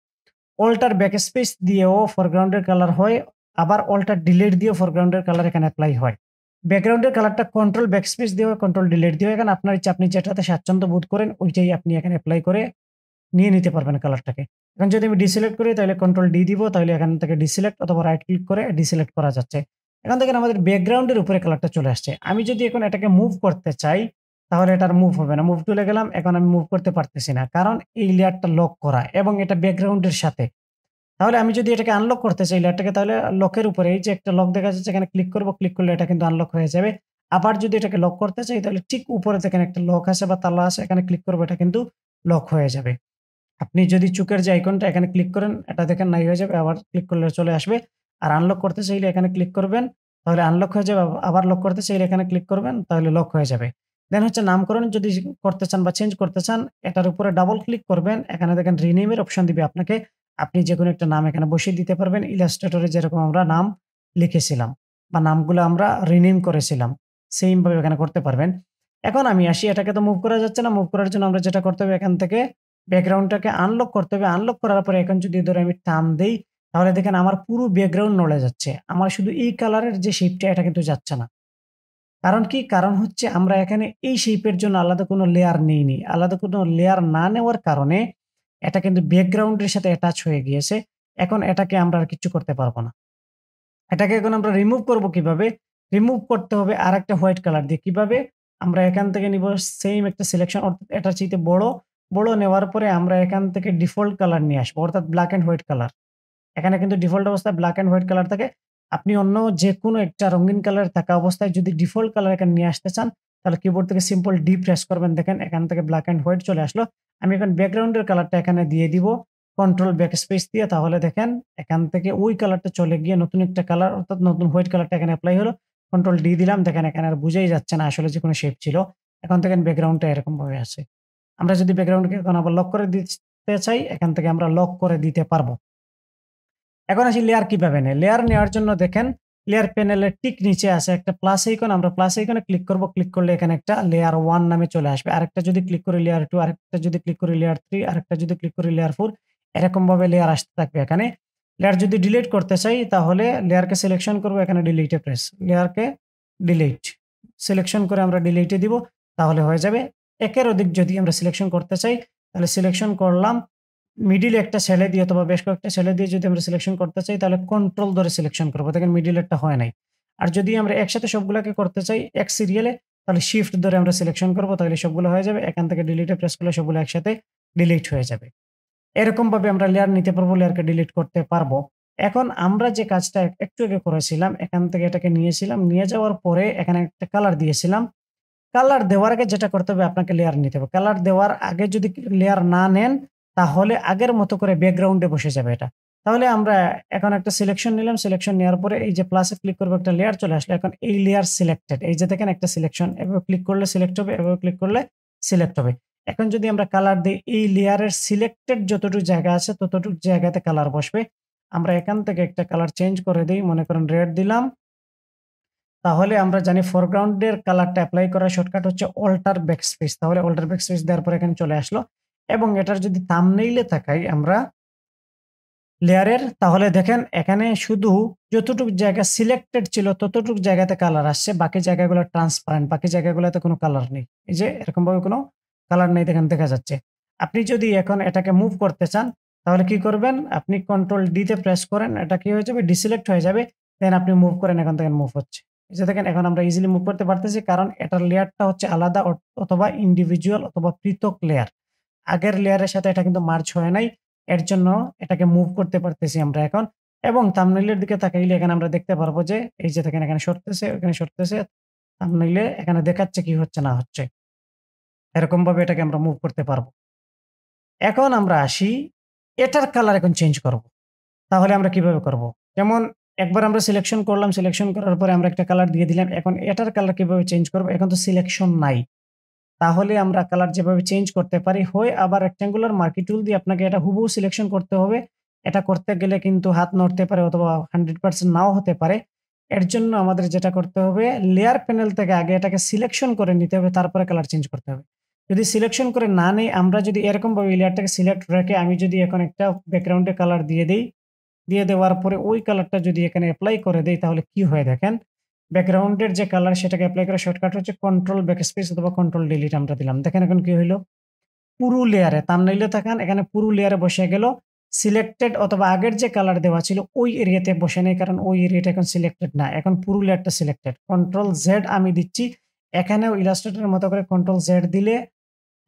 অল্টার ব্যাকস্পেস দিয়েও ফোরগ্রাউন্ডের কালার হয়, আবার অল্টার ডিলিট দিয়েও ফোরগ্রাউন্ডের কালার এখানে এপ্লাই হয়। ব্যাকগ্রাউন্ডের কালারটা কন্ট্রোল ব্যাকস্পেস দিয়ে হয়, কন্ট্রোল ডিলিট দিয়ে হয়। এখানে আপনার ইচ্ছা, আপনি যেটাতে স্বাচ্ছন্দ্য বোধ করেন ওইটাই আপনি এখানে এপ্লাই করে নিয়ে নিতে পারবেন কালারটাকে। এখন যদি আমি ডিসিলেক্ট করি তাহলে কন্ট্রোল ডি দিব, তাহলে এখান থেকে ডিসিলেক্ট অথবা রাইট ক্লিক করে ডিসিলেক্ট করা যাচ্ছে। এখন দেখেন আমাদের ব্যাকগ্রাউন্ডের উপরে কালারটা চলে আসছে। আমি যদি এখন এটাকে মুভ করতে চাই তাহলে এটার মুভ হবে না। মুভ টুলে গেলাম, এখন আমি মুভ করতে পারতেছি না, কারণ এই লেয়ারটা লক করা এবং এটা ব্যাকগ্রাউন্ডের সাথে। তাহলে আমি যদি এটাকে আনলক করতে চাই লেয়ারটাকে, তাহলে লকের উপরে এই যে একটা লক দেখা যাচ্ছে এখানে ক্লিক করব, ক্লিক করলে এটা কিন্তু আনলক হয়ে যাবে। আবার যদি এটাকে লক করতে চাই তাহলে ঠিক উপরে দেখেন একটা লক আছে বা তালা আছে, এখানে ক্লিক করব, এটা কিন্তু লক হয়ে যাবে। আপনি যদি চোখের যে আইকনটা এখানে ক্লিক করেন, এটা দেখেন নাই হয়ে যাবে, আবার ক্লিক করলে চলে আসবে। আর আনলক করতে চাইলে এখানে ক্লিক করবেন, তাহলে আনলক হয়ে যাবে। আবার লক করতে চাইলে এখানে ক্লিক করবেন, তাহলে লক হয়ে যাবে। দেন হচ্ছে নামকরণ যদি করতে চান বা চেঞ্জ করতে চান, এটার উপরে ডাবল ক্লিক করবেন, এখানে দেখেন রিনেম এর অপশন দিবে আপনাকে। আপনি যেকোনো একটা নাম এখানে বসিয়ে দিতে পারবেন। ইলাস্ট্রেটরে যেরকম আমরা নাম লিখেছিলাম বা নামগুলো আমরা রিনেম করেছিলাম, সেইম ভাবে এখানে করতে পারবেন। এখন আমি আসি, এটাকে তো মুভ করা যাচ্ছে না। মুভ করার জন্য আমরা যেটা করতে হবে, এখান থেকে ব্যাকগ্রাউন্ডটাকে আনলক করতে হবে। আনলক করার পরে এখন যদি ধরে আমি টান দেই, তাহলে দেখেন আমার পুরো ব্যাকগ্রাউন্ড নড়ে যাচ্ছে। আমার শুধু এই কালারের যে শেপটা এটা কিন্তু যাচ্ছে না। কারণ কি? কারণ হচ্ছে আমরা এখানে এই শেপের জন্য আলাদা কোনো লেয়ার নেইনি। আলাদা কোনো লেয়ার না নেওয়ার কারণে এটা কিন্তু ব্যাকগ্রাউন্ডের সাথে অ্যাটাচ হয়ে গিয়েছে। এখন এটাকে আমরা আর কিচ্ছু করতে পারব না। এটাকে এখন আমরা রিমুভ করব কিভাবে? রিমুভ করতে হবে আরেকটা হোয়াইট কালার দিয়ে। কিভাবে? আমরা এখান থেকে নিব সেইম একটা সিলেকশন, অর্থাৎ এটার চাইতে বড়, বড় নেওয়ার পরে আমরা এখান থেকে ডিফল্ট কালার নিয়ে আসবো, অর্থাৎ ব্লাক অ্যান্ড হোয়াইট কালার। এখানে কিন্তু ডিফল্ট অবস্থায় ব্লাক অ্যান্ড হোয়াইট কালার থাকে। আপনি অন্য যেকোনো একটা রঙিন কালার থাকা অবস্থায় যদি ডিফল্ট কালার এখানে নিয়ে আসতে চান, তাহলে কিবোর্ড থেকে সিম্পল ডি প্রেস করবেন। দেখেন এখান থেকে ব্লাক অ্যান্ড হোয়াইট চলে আসলো। আমি এখন ব্যাকগ্রাউন্ডের কালারটা এখানে দিয়ে দিব কন্ট্রোল ব্যাকস্পেস দিয়ে। তাহলে দেখেন এখান থেকে ওই কালারটা চলে গিয়ে নতুন একটা কালার, অর্থাৎ নতুন হোয়াইট কালারটা এখানে এপ্লাই হলো। কন্ট্রোল ডি দিলাম। দেখেন এখানে আর বুঝাই যাচ্ছে না আসলে যে কোনো শেপ ছিল। এখন দেখেন ব্যাকগ্রাউন্ডটা এরকম ভাবে আছে। আমরা যদি ব্যাকগ্রাউন্ডকে এখন আবার লক করে দিতে চাই, এখান থেকে আমরা লক করে দিতে পারবো। এখন আসি লেয়ার কিভাবে নেয়? লেয়ার নেওয়ার জন্য দেখেন লেয়ার প্যানেলের ঠিক নিচে আছে একটা প্লাস আইকন। আমরা প্লাস আইকনে ক্লিক করব। ক্লিক করলে এখানে একটা লেয়ার 1 নামে চলে আসবে। আরেকটা যদি ক্লিক করি লেয়ার 2, আরেকটা যদি ক্লিক করি লেয়ার 3, আরেকটা যদি ক্লিক করি লেয়ার 4, এরকম ভাবে লেয়ার আসতে থাকবে এখানে। লেয়ার যদি ডিলিট করতে চাই তাহলে লেয়ারকে সিলেকশন করব, এখানে ডিলিটে প্রেস। লেয়ারকে ডিলিট সিলেকশন করে আমরা ডিলিটে দিব, তাহলে হয়ে যাবে। একের অধিক যদি আমরা সিলেকশন করতে চাই তাহলে সিলেকশন করলাম, মিডল একটা ছেলে দিয়ে অথবা বেশ কয়েকটা ছেলে দিয়ে যদি আমরা সিলেকশন করতে চাই তাহলে কন্ট্রোল ধরে সিলেকশন করব। দেখেন মিডলেরটা হয় নাই। আর যদি আমরা একসাথে সবগুলাকে করতে চাই এক সিরিয়ালে, তাহলে শিফট ধরে আমরা সিলেকশন করব, তাহলে সবগুলো হয়ে যাবে। এখান থেকে ডিলিটে প্রেস করলে সবগুলো একসাথে ডিলিট হয়ে যাবে। এরকম ভাবে আমরা লেয়ার নিতে পারবো, লেয়ারকে ডিলিট করতে পারবো। এখন আমরা যে কাজটা একটু আগে করেছিলাম, এখান থেকে এটাকে নিয়েছিলাম, নিয়ে যাওয়ার পরে এখানে একটা কালার দিয়েছিলাম। কালার দেওয়ার আগে যেটা করতে হবে, আপনাকে লেয়ার নিতে হবে। কালার দেওয়ার আগে যদি লেয়ার না নেন তাহলে আগের মতো করে ব্যাকগ্রাউন্ডে বসে যাবে এটা। তাহলে আমরা এখন একটা সিলেকশন নিলাম। সিলেকশন নেওয়ার পরে এই যে প্লাসে ক্লিক করব, একটা লেয়ার চলে আসলো। এখন এই লেয়ার সিলেক্টেড, এই যে দেখেন একটা সিলেকশন, এভাবে ক্লিক করলে সিলেক্ট হবে, এভাবে ক্লিক করলে সিলেক্ট হবে। এখন যদি আমরা কালার দিই, এই লেয়ারের সিলেক্টেড যতটুকু জায়গা আছে ততটুকু জায়গাতে কালার বসবে। আমরা এখান থেকে একটা কালার চেঞ্জ করে দিই, মনে করেন রেড দিলাম। তাহলে আমরা জানি ফোরগ্রাউন্ডের কালারটা এপ্লাই করার শর্টকাট হচ্ছে অল্টার ব্যাকস্পেস। তাহলে অল্টার ব্যাকস্পেস দেওয়ার পর এখানে চলে আসলো। এবং এটার যদি থাম্বনেইলে তাকাই আমরা লেয়ারের, তাহলে দেখেন এখানে শুধু যতটুকু জায়গা সিলেক্টেড ছিল ততটুকু জায়গাতে কালার আসছে, বাকি জায়গাগুলো ট্রান্সপারেন্ট, বাকি জায়গাগুলোতে কোনো কালার নেই। এই যে এরকম ভাবে কোনো কালার নেই, দেখেন দেখা যাচ্ছে। আপনি যদি এখন এটাকে মুভ করতে চান তাহলে কি করবেন? আপনি কন্ট্রোল ডি তে প্রেস করেন, এটা কি হয়ে যাবে? ডিসিলেক্ট হয়ে যাবে। দেন আপনি মুভ করেন, এখন দেখেন মুভ হচ্ছে। এই যে দেখেন এখন আমরা ইজিলি মুভ করতে পারতেছি, কারণ এটার লেয়ারটা হচ্ছে আলাদা অথবা ইন্ডিভিজুয়াল অথবা পৃথক লেয়ার। আগের লেয়ারের সাথে এটা কিন্তু মার্জ হয় নাই। এর জন্য এটাকে মুভ করতে পারতেছি আমরা এখন। এবং থাম্বনেইলের দিকে তাকাইলে এখানে আমরা দেখতে পারবো যে এই যে দেখেন এখানে সরতেছে, ওখানে সরতেছে। থাম্বনেইলে এখানে দেখাচ্ছে কি হচ্ছে না হচ্ছে। এরকম ভাবে এটাকে আমরা মুভ করতে পারবো। এখন আমরা আসি, এটার কালার এখন চেঞ্জ করব। তাহলে আমরা কিভাবে করব? যেমন একবার আমরা সিলেকশন করলাম, সিলেকশন করার পরে আমরা একটা কালার দিয়ে দিলাম। এখন এটার কালার কিভাবে চেঞ্জ করব? এখন তো সিলেকশন নাই। তাহলে আমরা কালার যেভাবে চেঞ্জ করতে পারি, হয় আবার রেক্টেঙ্গুলার মার্কি টুল দিয়ে আপনাকে এটা হুবহু সিলেকশন করতে হবে। এটা করতে গেলে কিন্তু হাত নড়তে পারে অথবা 100% নাও হতে পারে। এর জন্য আমাদের যেটা করতে হবে, লেয়ার প্যানেল থেকে আগে এটাকে সিলেকশন করে নিতে হবে, তারপরে কালার চেঞ্জ করতে হবে। যদি সিলেকশন করে না নেই, আমরা যদি এরকমভাবে লেয়ারটাকে সিলেক্ট রেখে আমি যদি এখন একটা ব্যাকগ্রাউন্ডে কালার দিয়ে দেই, দিয়ে দেওয়ার পরে ওই কালারটা যদি এখানে এপ্লাই করে দেই, তাহলে কি হয় দেখেন, ব্যাকগ্রাউন্ডের যে কালার সেটাকে এপ্লাই করার শর্টকাট হচ্ছে কন্ট্রোল ব্যাকস্পেস অথবা কন্ট্রোল ডিলিট আমরা দিলাম। দেখেন এখন কি হইলো? পুরো লেয়ারে, থাম্বনেইলে তাকান, এখানে পুরো লেয়ারে বসে গেল। সিলেক্টেড অথবা আগের যে কালার দেওয়া ছিল ওই এরিয়াতে বসে নেই, কারণ ওই এরিয়াটা এখন সিলেক্টেড না। এখন পুরো লেয়ারটা সিলেক্টেড। কন্ট্রোল জেড আমি দিচ্ছি। এখানেও ইলাস্ট্রেটরের মতো করে কন্ট্রোল জেড দিলে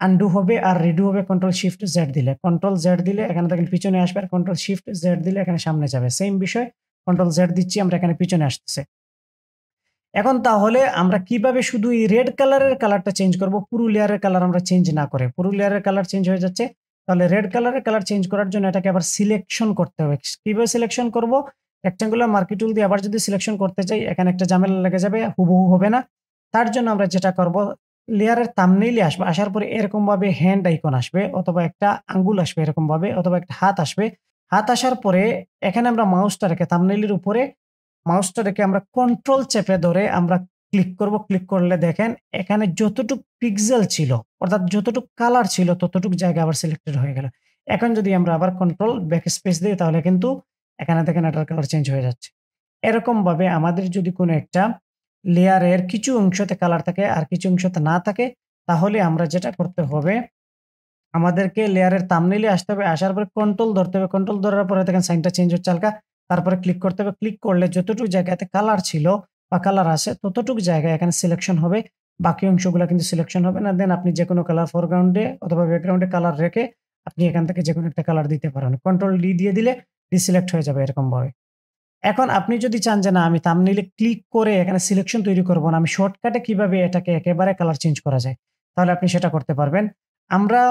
আনডু হবে, আর রিডু হবে কন্ট্রোল শিফট জেড দিলে। কন্ট্রোল জেড দিলে এখানে দেখেন পিছনে আসবে, আর কন্ট্রোল শিফট জেড দিলে এখানে সামনে যাবে। সেম বিষয়, কন্ট্রোল জেড দিচ্ছি, আমরা এখানে পিছনে আসতেছে। এখন তাহলে আমরা কিভাবে শুধু এই রেড কালারের কালারটা চেঞ্জ করব, পুরো লেয়ারের কালার আমরা চেঞ্জ না করে? পুরো লেয়ারের কালার চেঞ্জ হয়ে যাচ্ছে। তাহলে রেড কালারের কালার চেঞ্জ করার জন্য এটাকে আবার সিলেকশন করতে হবে। কিভাবে সিলেকশন করব? রেক্টেঙ্গুলার মার্কি টুল দিয়ে আবার যদি সিলেকশন করতে চাই, এখানে একটা ঝামেলা লেগে যাবে, হুবহু হবে না। তার জন্য আমরা যেটা করব, লেয়ারের থাম্বনেইলে আসবে, আসার পরে এরকম ভাবে হ্যান্ড আইকন আসবে অথবা একটা আঙ্গুল আসবে এরকম ভাবে, অথবা একটা হাত আসবে। হাত আসার পরে এখানে আমরা মাউসটা রেখে থাম্বনেইলের উপরে মাউসটা রেখে আমরা কন্ট্রোল চেপে ধরে আমরা ক্লিক করব। ক্লিক করলে দেখেন এখানে যতটুক পিক্সেল ছিল, অর্থাৎ যতটুক কালার ছিল ততটুক জায়গা আবার সিলেক্টেড হয়ে গেল। এখন যদি আমরা আবার কন্ট্রোল ব্যাক স্পেস দিই, তাহলে কিন্তু এখানে দেখেন এটার কালার চেঞ্জ হয়ে যাচ্ছে। এরকম ভাবে আমাদের যদি কোনো একটা লেয়ারের কিছু অংশতে কালার থাকে আর কিছু অংশতে না থাকে, তাহলে আমরা যেটা করতে হবে, আমাদেরকে লেয়ারের থাম্বনেইলে আসতে হবে। আসার পরে কন্ট্রোল ধরতে হবে। কন্ট্রোল ধরার পরে দেখেন সাইনটা চেঞ্জ হচ্ছে হালকা। তারপরে ক্লিক করতে হবে। ক্লিক করলে যতটুকু জায়গাতে কালার ছিল বা কালার আছে ততটুকু জায়গায় এখানে সিলেকশন হবে। বাকি অংশগুলা কিন্তু সিলেকশন হবে না। দেন আপনি যেকোনো কালার ফরগ্রাউন্ডে অথবা ব্যাকগ্রাউন্ডে কালার রেখে আপনি এখান থেকে যেকোনো একটা কালার দিতে পারেন। কন্ট্রোল ডি দিয়ে দিলে ডিসিলেক্ট হয়ে যাবে এরকমভাবে। এখন আপনি যদি চান যে না আমি থাম্বনেইলে ক্লিক করে এখানে সিলেকশন তৈরি করব না, আমি শর্টকাটে কিভাবে এটাকে একেবারে কালার চেঞ্জ করা যায়, তাহলে আপনি সেটা করতে পারবেন। আমরা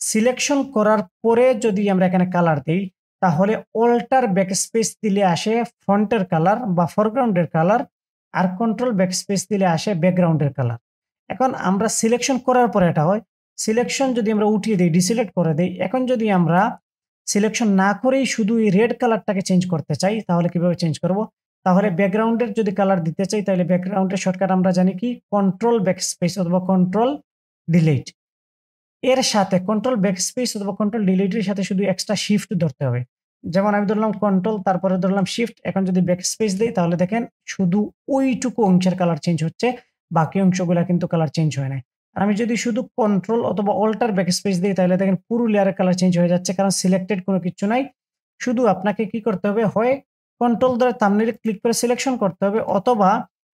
সিলেকশন করার পরে যদি আমরা এখানে কালার দেই, তাহলে অল্টার ব্যাকস্পেস দিলে আসে ফন্টের কালার বা ফরগ্রাউন্ডের কালার, আর কন্ট্রোল ব্যাকস্পেস দিলে আসে ব্যাকগ্রাউন্ডের কালার। এখন আমরা সিলেকশন করার পরে এটা হয়, সিলেকশন যদি আমরা উঠিয়ে দেই, ডিসিলেক্ট করে দেই, এখন যদি আমরা সিলেকশন না করেই শুধু এই রেড কালারটাকে চেঞ্জ করতে চাই, তাহলে কিভাবে চেঞ্জ করব? তাহলে ব্যাকগ্রাউন্ডের যদি কালার দিতে চাই, তাহলে ব্যাকগ্রাউন্ডের শর্টকাট আমরা জানি কি, কন্ট্রোল ব্যাকস্পেস অথবা কন্ট্রোল ডিলিট। এর সাথে কন্ট্রোল ব্যাকস্পেস অথবা কন্ট্রোল ডিলিটের সাথে শুধু এক্সট্রা শিফট ধরতে হবে। যেমন আমি ধরলাম কন্ট্রোল, তারপরে ধরলাম শিফট। এখন যদি ব্যাকস্পেস দেই, তাহলে দেখেন শুধু ওইটুকু অংশের কালার চেঞ্জ হচ্ছে, বাকি অংশগুলা কিন্তু কালার চেঞ্জ হয় নাই। আর আমি যদি শুধু কন্ট্রোল অথবা অল্টার ব্যাকস্পেস দিই, তাহলে দেখেন পুরো লেয়ারের কালার চেঞ্জ হয়ে যাচ্ছে, কারণ সিলেক্টেড কোনো কিছু নাই। শুধু আপনাকে কি করতে হবে, হয় কন্ট্রোল ধরে থাম্বনেইলে ক্লিক করে সিলেকশন করতে হবে, অথবা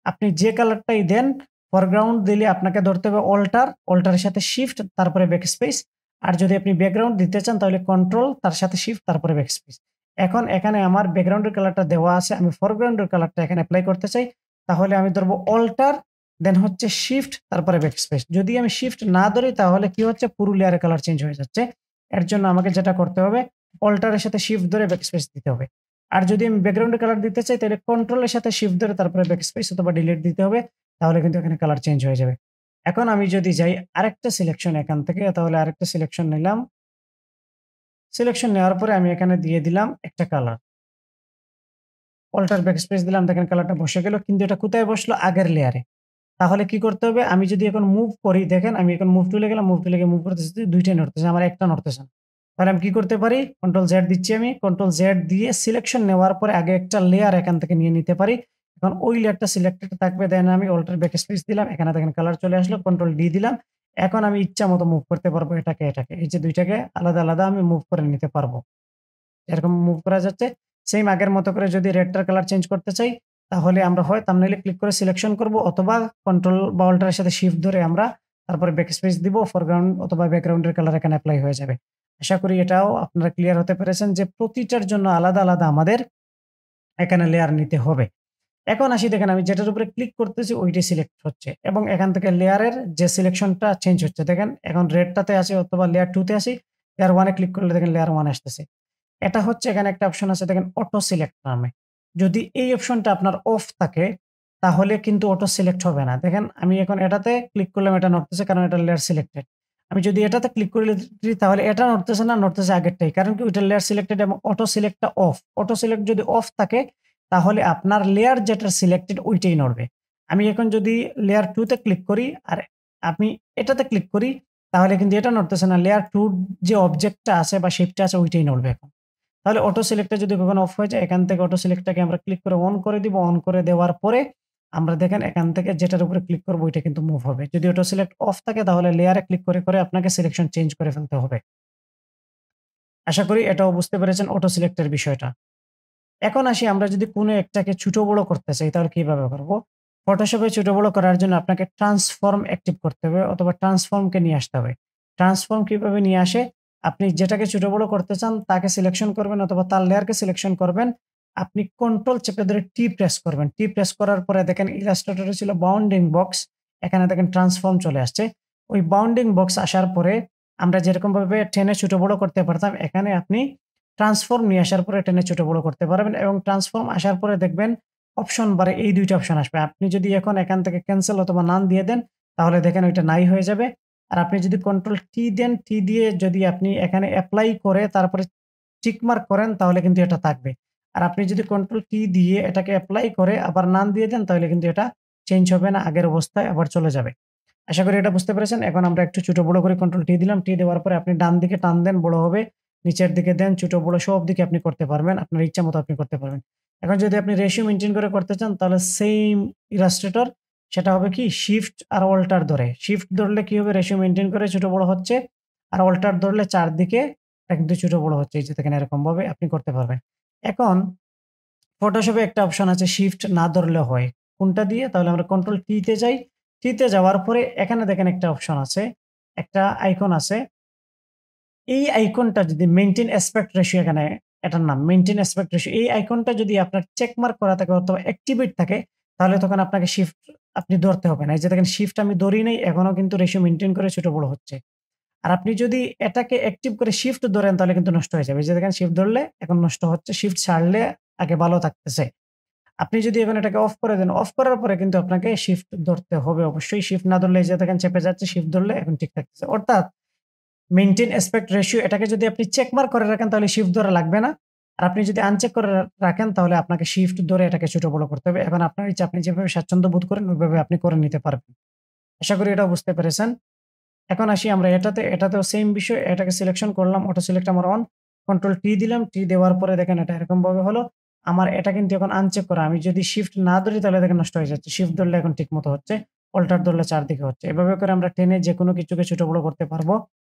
আপনি যে কালারটাই দেন, ফরগ্রাউন্ড দিলে আপনাকে ধরতে হবে অল্টার, অল্টারের সাথে শিফট তারপরে ব্যাকস্পেস। আর যদি আপনি ব্যাকগ্রাউন্ড দিতে চান, তাহলে কন্ট্রোল তার সাথে শিফট তারপরে ব্যাকস্পেস। এখন এখানে আমার ব্যাকগ্রাউন্ডের কালারটা দেওয়া আছে, আমি ফরগ্রাউন্ডের কালারটা এখানে এপ্লাই করতে চাই, তাহলে আমি ধরবো অল্টার, দেন হচ্ছে শিফট তারপরে ব্যাকস্পেস। যদি আমি শিফট না ধরি, তাহলে কি হচ্ছে, পুরো লেয়ারের কালার চেঞ্জ হয়ে যাচ্ছে। এর জন্য আমাকে যেটা করতে হবে, অল্টারের সাথে শিফট ধরে ব্যাকস্পেস দিতে হবে। আর যদি আমি ব্যাকগ্রাউন্ডের কালার দিতে চাই, তাহলে কন্ট্রোলের সাথে শিফট ধরে তারপরে ব্যাকস্পেস অথবা ডিলিট দিতে হবে, তাহলে কিন্তু এখানে কালার চেঞ্জ হয়ে যাবে। এখন আমি যদি যাই আরেকটা সিলেকশন এখান থেকে, তাহলে আরেকটা সিলেকশন নিলাম। সিলেকশন নেওয়ার পরে আমি এখানে দিয়ে দিলাম একটা কালার। অল্টার ব্যাকস্পেস দিলাম, দেখেন কালারটা বসে গেল। কিন্তু এটা কোথায় বসলো? আগের লেয়ারে। তাহলে কি করতে হবে? আমি যদি এখন মুভ করি, দেখেন আমি এখন মুভ টুলে গেলাম, মুভ টুলে গিয়ে মুভ করতেছি, ২ টাই নড়তেছে, আমার একটা নড়তেছে না। তাহলে আমি কি করতে পারি? কন্ট্রোল জেড দিচ্ছি আমি। কন্ট্রোল জেড দিয়ে সিলেকশন নেওয়ার পরে আগে একটা লেয়ার এখান থেকে নিয়ে নিতে পারি। এখন ওই লেয়ারটা সিলেক্টেড থাকবে, দেন আমি অল্টার ব্যাকস্পেস দিলাম। এখানে দেখেন কালার চলে আসলো, কন্ট্রোল ডি দিলাম। এখন আমি ইচ্ছা মতো মুভ করতে পারবো এটাকে, এটাকে। এই যে ২ টাকে আলাদা, আলাদা আমি মুভ করে নিতে পারবো। এরকম মুভ করা যাচ্ছে। সেইম আগের মতো করে যদি রেডটার কালার চেঞ্জ করতে চাই, তাহলে আমরা হয় থাম্বনেইলে ক্লিক করে সিলেকশন করব, অথবা কন্ট্রোল বা অল্টারের সাথে শিফট ধরে আমরা তারপরে ব্যাকস্পেস দিব, ফরগ্রাউন্ড অথবা ব্যাকগ্রাউন্ডের কালার এখানে এপ্লাই হয়ে যাবে। আশা করি এটাও আপনারা ক্লিয়ার হতে পেরেছেন যে প্রতিটার জন্য আলাদা, আলাদা আমাদের এখানে লেয়ার নিতে হবে। এখন আসি, দেখেন আমি যেটার উপরে ক্লিক করতেছি ওইটাই সিলেক্ট হচ্ছে, এবং এখান থেকে লেয়ারের যে সিলেকশনটা চেঞ্জ হচ্ছে। দেখেন এখন রেডটাতে আসি অথবা লেয়ার 2 তে আসি, লেয়ার 1 এ ক্লিক করলে দেখেন লেয়ার 1 আসতেছে। এটা হচ্ছে, এখানে একটা অপশন আছে দেখেন, অটো সিলেক্ট নামে। যদি এই অপশনটা আপনার অফ থাকে, তাহলে কিন্তু অটো সিলেক্ট হবে না। দেখেন আমি এখন এটাতে ক্লিক করলাম, এটা নড়তেছে কারণ এটা লেয়ার সিলেক্টেড। আমি যদি এটাতে ক্লিক করে দিই তাহলে এটা নড়তেছে না, নড়তেছে আগেরটাই। কারণ কি ওইটা লেয়ার সিলেক্টেড এবং অটো সিলেক্টটা অফ। অটো সিলেক্ট যদি অফ থাকে তাহলে আপনার লেয়ার যেটা সিলেক্টেড ওইটাই নড়বে। আমি এখন যদি লেয়ার 2 তে ক্লিক করি আর আমি এটাতে ক্লিক করি তাহলে কিন্তু এটা নড়তেছে না। লেয়ার 2 যে অবজেক্টটা আছে বা শেপটা আছে ওইটাই নড়বে এখন। তাহলে অটো সিলেক্টটা যদি কখনো অফ হয়ে যায় এখান থেকে অটো সিলেক্টটাকে আমরা ক্লিক করে অন করে দিব। অন করে দেওয়ার পরে আমরা দেখেন এখান থেকে যেটার উপরে ক্লিক করব ওইটা কিন্তু মুভ হবে। যদি অটো সিলেক্ট অফ থাকে তাহলে লেয়ারে ক্লিক করে আপনাকে সিলেকশন চেঞ্জ করে ফেলতে হবে। আশা করি এটাও বুঝতে পেরেছেন অটো সিলেক্টের বিষয়টা। এখন আসি আমরা যদি কোনো একটাকে ছোট বড় করতে চাই তাহলে কিভাবে করব? ফটোশপে ছোট বড় করার জন্য আপনাকে ট্রান্সফর্ম অ্যাক্টিভ করতে হবে অথবা ট্রান্সফর্মকে নিয়ে আসতে হবে। ট্রান্সফর্ম কিভাবে নিয়ে আসে? আপনি যেটাকে ছোট বড় করতে চান তাকে সিলেকশন করবেন অথবা তার লেয়ারকে সিলেকশন করবেন। আপনি কন্ট্রোল চেপে ধরে টি প্রেস করবেন। টি প্রেস করার পরে দেখেন ইলাস্ট্রেটরে ছিল বাউন্ডিং বক্স, এখানে দেখেন ট্রান্সফর্ম চলে আসছে। ওই বাউন্ডিং বক্স আসার পরে আমরা যেরকমভাবে টেনে ছোট বড় করতে পারতাম এখানে আপনি ট্রান্সফর্ম নিয়ে আসার পরে টেনে ছোট বড় করতে পারবেন এবং ট্রান্সফর্ম আসার পরে দেখবেন অপশন বারে এই ২ টা অপশন আসবে। আপনি যদি এখন এখান থেকে ক্যানসেল অথবা নান দিয়ে দেন তাহলে দেখেন ওইটা নাই হয়ে যাবে। আর আপনি যদি কন্ট্রোল টি দেন, টি দিয়ে যদি আপনি এখানে এপ্লাই করে তারপরে টিক মার্ক করেন তাহলে কিন্তু এটা থাকবে। আর আপনি যদি কন্ট্রোল টি দিয়ে এটাকে এপ্লাই করে আবার নান দিয়ে দেন তাহলে কিন্তু এটা চেঞ্জ হবে না, আগের অবস্থায় আবার চলে যাবে। আশা করি এটা বুঝতে পেরেছেন। এখন আমরা একটু ছোট বড় করে কন্ট্রোল টি দিলাম। টি দেওয়ার পরে আপনি ডান দিকে টান দেন বড় হবে। নিচের দিকে দেন ছোট বড় সব দিকে আপনি করতে পারবেন। আপনার ইচ্ছা মতো আপনি করতে পারবেন। এখন যদি আপনি রেশিও মেইনটেইন করে করতে চান তাহলে সেইম ইলাস্ট্রেটর সেটা হবে কি শিফট আর অল্টার ধরে। শিফট ধরলে কি হবে রেশিও মেইনটেইন করে ছোট বড় হচ্ছে। আর অল্টার ধরলে চারদিকে এটা কিন্তু ছোট বড় হচ্ছে। এই যে দেখেন এরকম ভাবে আপনি করতে পারবেন। এখন ফটোশপে একটা অপশন আছে শিফট না ধরলে হয়। কোনটা দিয়ে? তাহলে আমরা কন্ট্রোল টি তে যাই। টি তে যাওয়ার পরে এখানে দেখেন একটা অপশন আছে। একটা আইকন আছে। এই আইকনটা যদি মেইনটেইন অ্যাসপেক্ট রেশিও এখানে এটার নাম মেইনটেইন অ্যাসপেক্ট রেশিও। এই আইকনটা যদি আপনার চেক মার্ক করা থাকে অথবা অ্যাক্টিভেট থাকে তাহলে তখন আপনাকে শিফট আপনি ধরতে হবে না। এই যে দেখেন শিফট আমি ধরি নাই এখনো কিন্তু রেশিও মেইনটেইন করে ছোট বড় হচ্ছে। আর আপনি যদি এটাকে অ্যাক্টিভ করে শিফট ধরেন তাহলে কিন্তু নষ্ট হয়ে যাবে। এই যে দেখেন শিফট ধরলে এখন নষ্ট হচ্ছে, শিফট ছাড়লে আগে ভালো থাকতেছে। আপনি যদি এখন এটাকে অফ করে দেন, অফ করার পরে কিন্তু আপনাকে শিফট ধরতে হবে অবশ্যই। শিফট না ধরলে এই যে দেখেন চেপে যাচ্ছে, শিফট ধরলে এখন ঠিক থাকতেছে। অর্থাৎ মেইনটেইন অ্যাসপেক্ট রেশিও এটাকে যদি আপনি চেক মার্ক করে রাখেন তাহলে শিফট ধরা লাগবে না। আর আপনি যদি আনচেক করে রাখেন তাহলে আপনাকে শিফট ধরে এটাকে ছোট বড় করতে হবে। এখন আপনার ইচ্ছা আপনি যেভাবে স্বাচ্ছন্দ্য বোধ করেন ওইভাবে আপনি করে নিতে পারবেন। আশা করি এটাও বুঝতে পেরেছেন। এখন আসি আমরা এটাতেও সেম বিষয়। এটাকে সিলেকশন করলাম, অটো সিলেক্ট আমার অন। কন্ট্রোল টি দিলাম। টি দেওয়ার পরে দেখেন এটা এরকমভাবে হলো। আমার এটা কিন্তু এখন আনচেক করা। আমি যদি শিফট না ধরি তাহলে দেখেন নষ্ট হয়ে যাচ্ছে। শিফট ধরলে এখন ঠিকমতো হচ্ছে। অল্টার ধরলে চারদিকে হচ্ছে। এভাবে করে আমরা টেনে যেকোনো কিছুকে ছোট বড় করতে পারবো।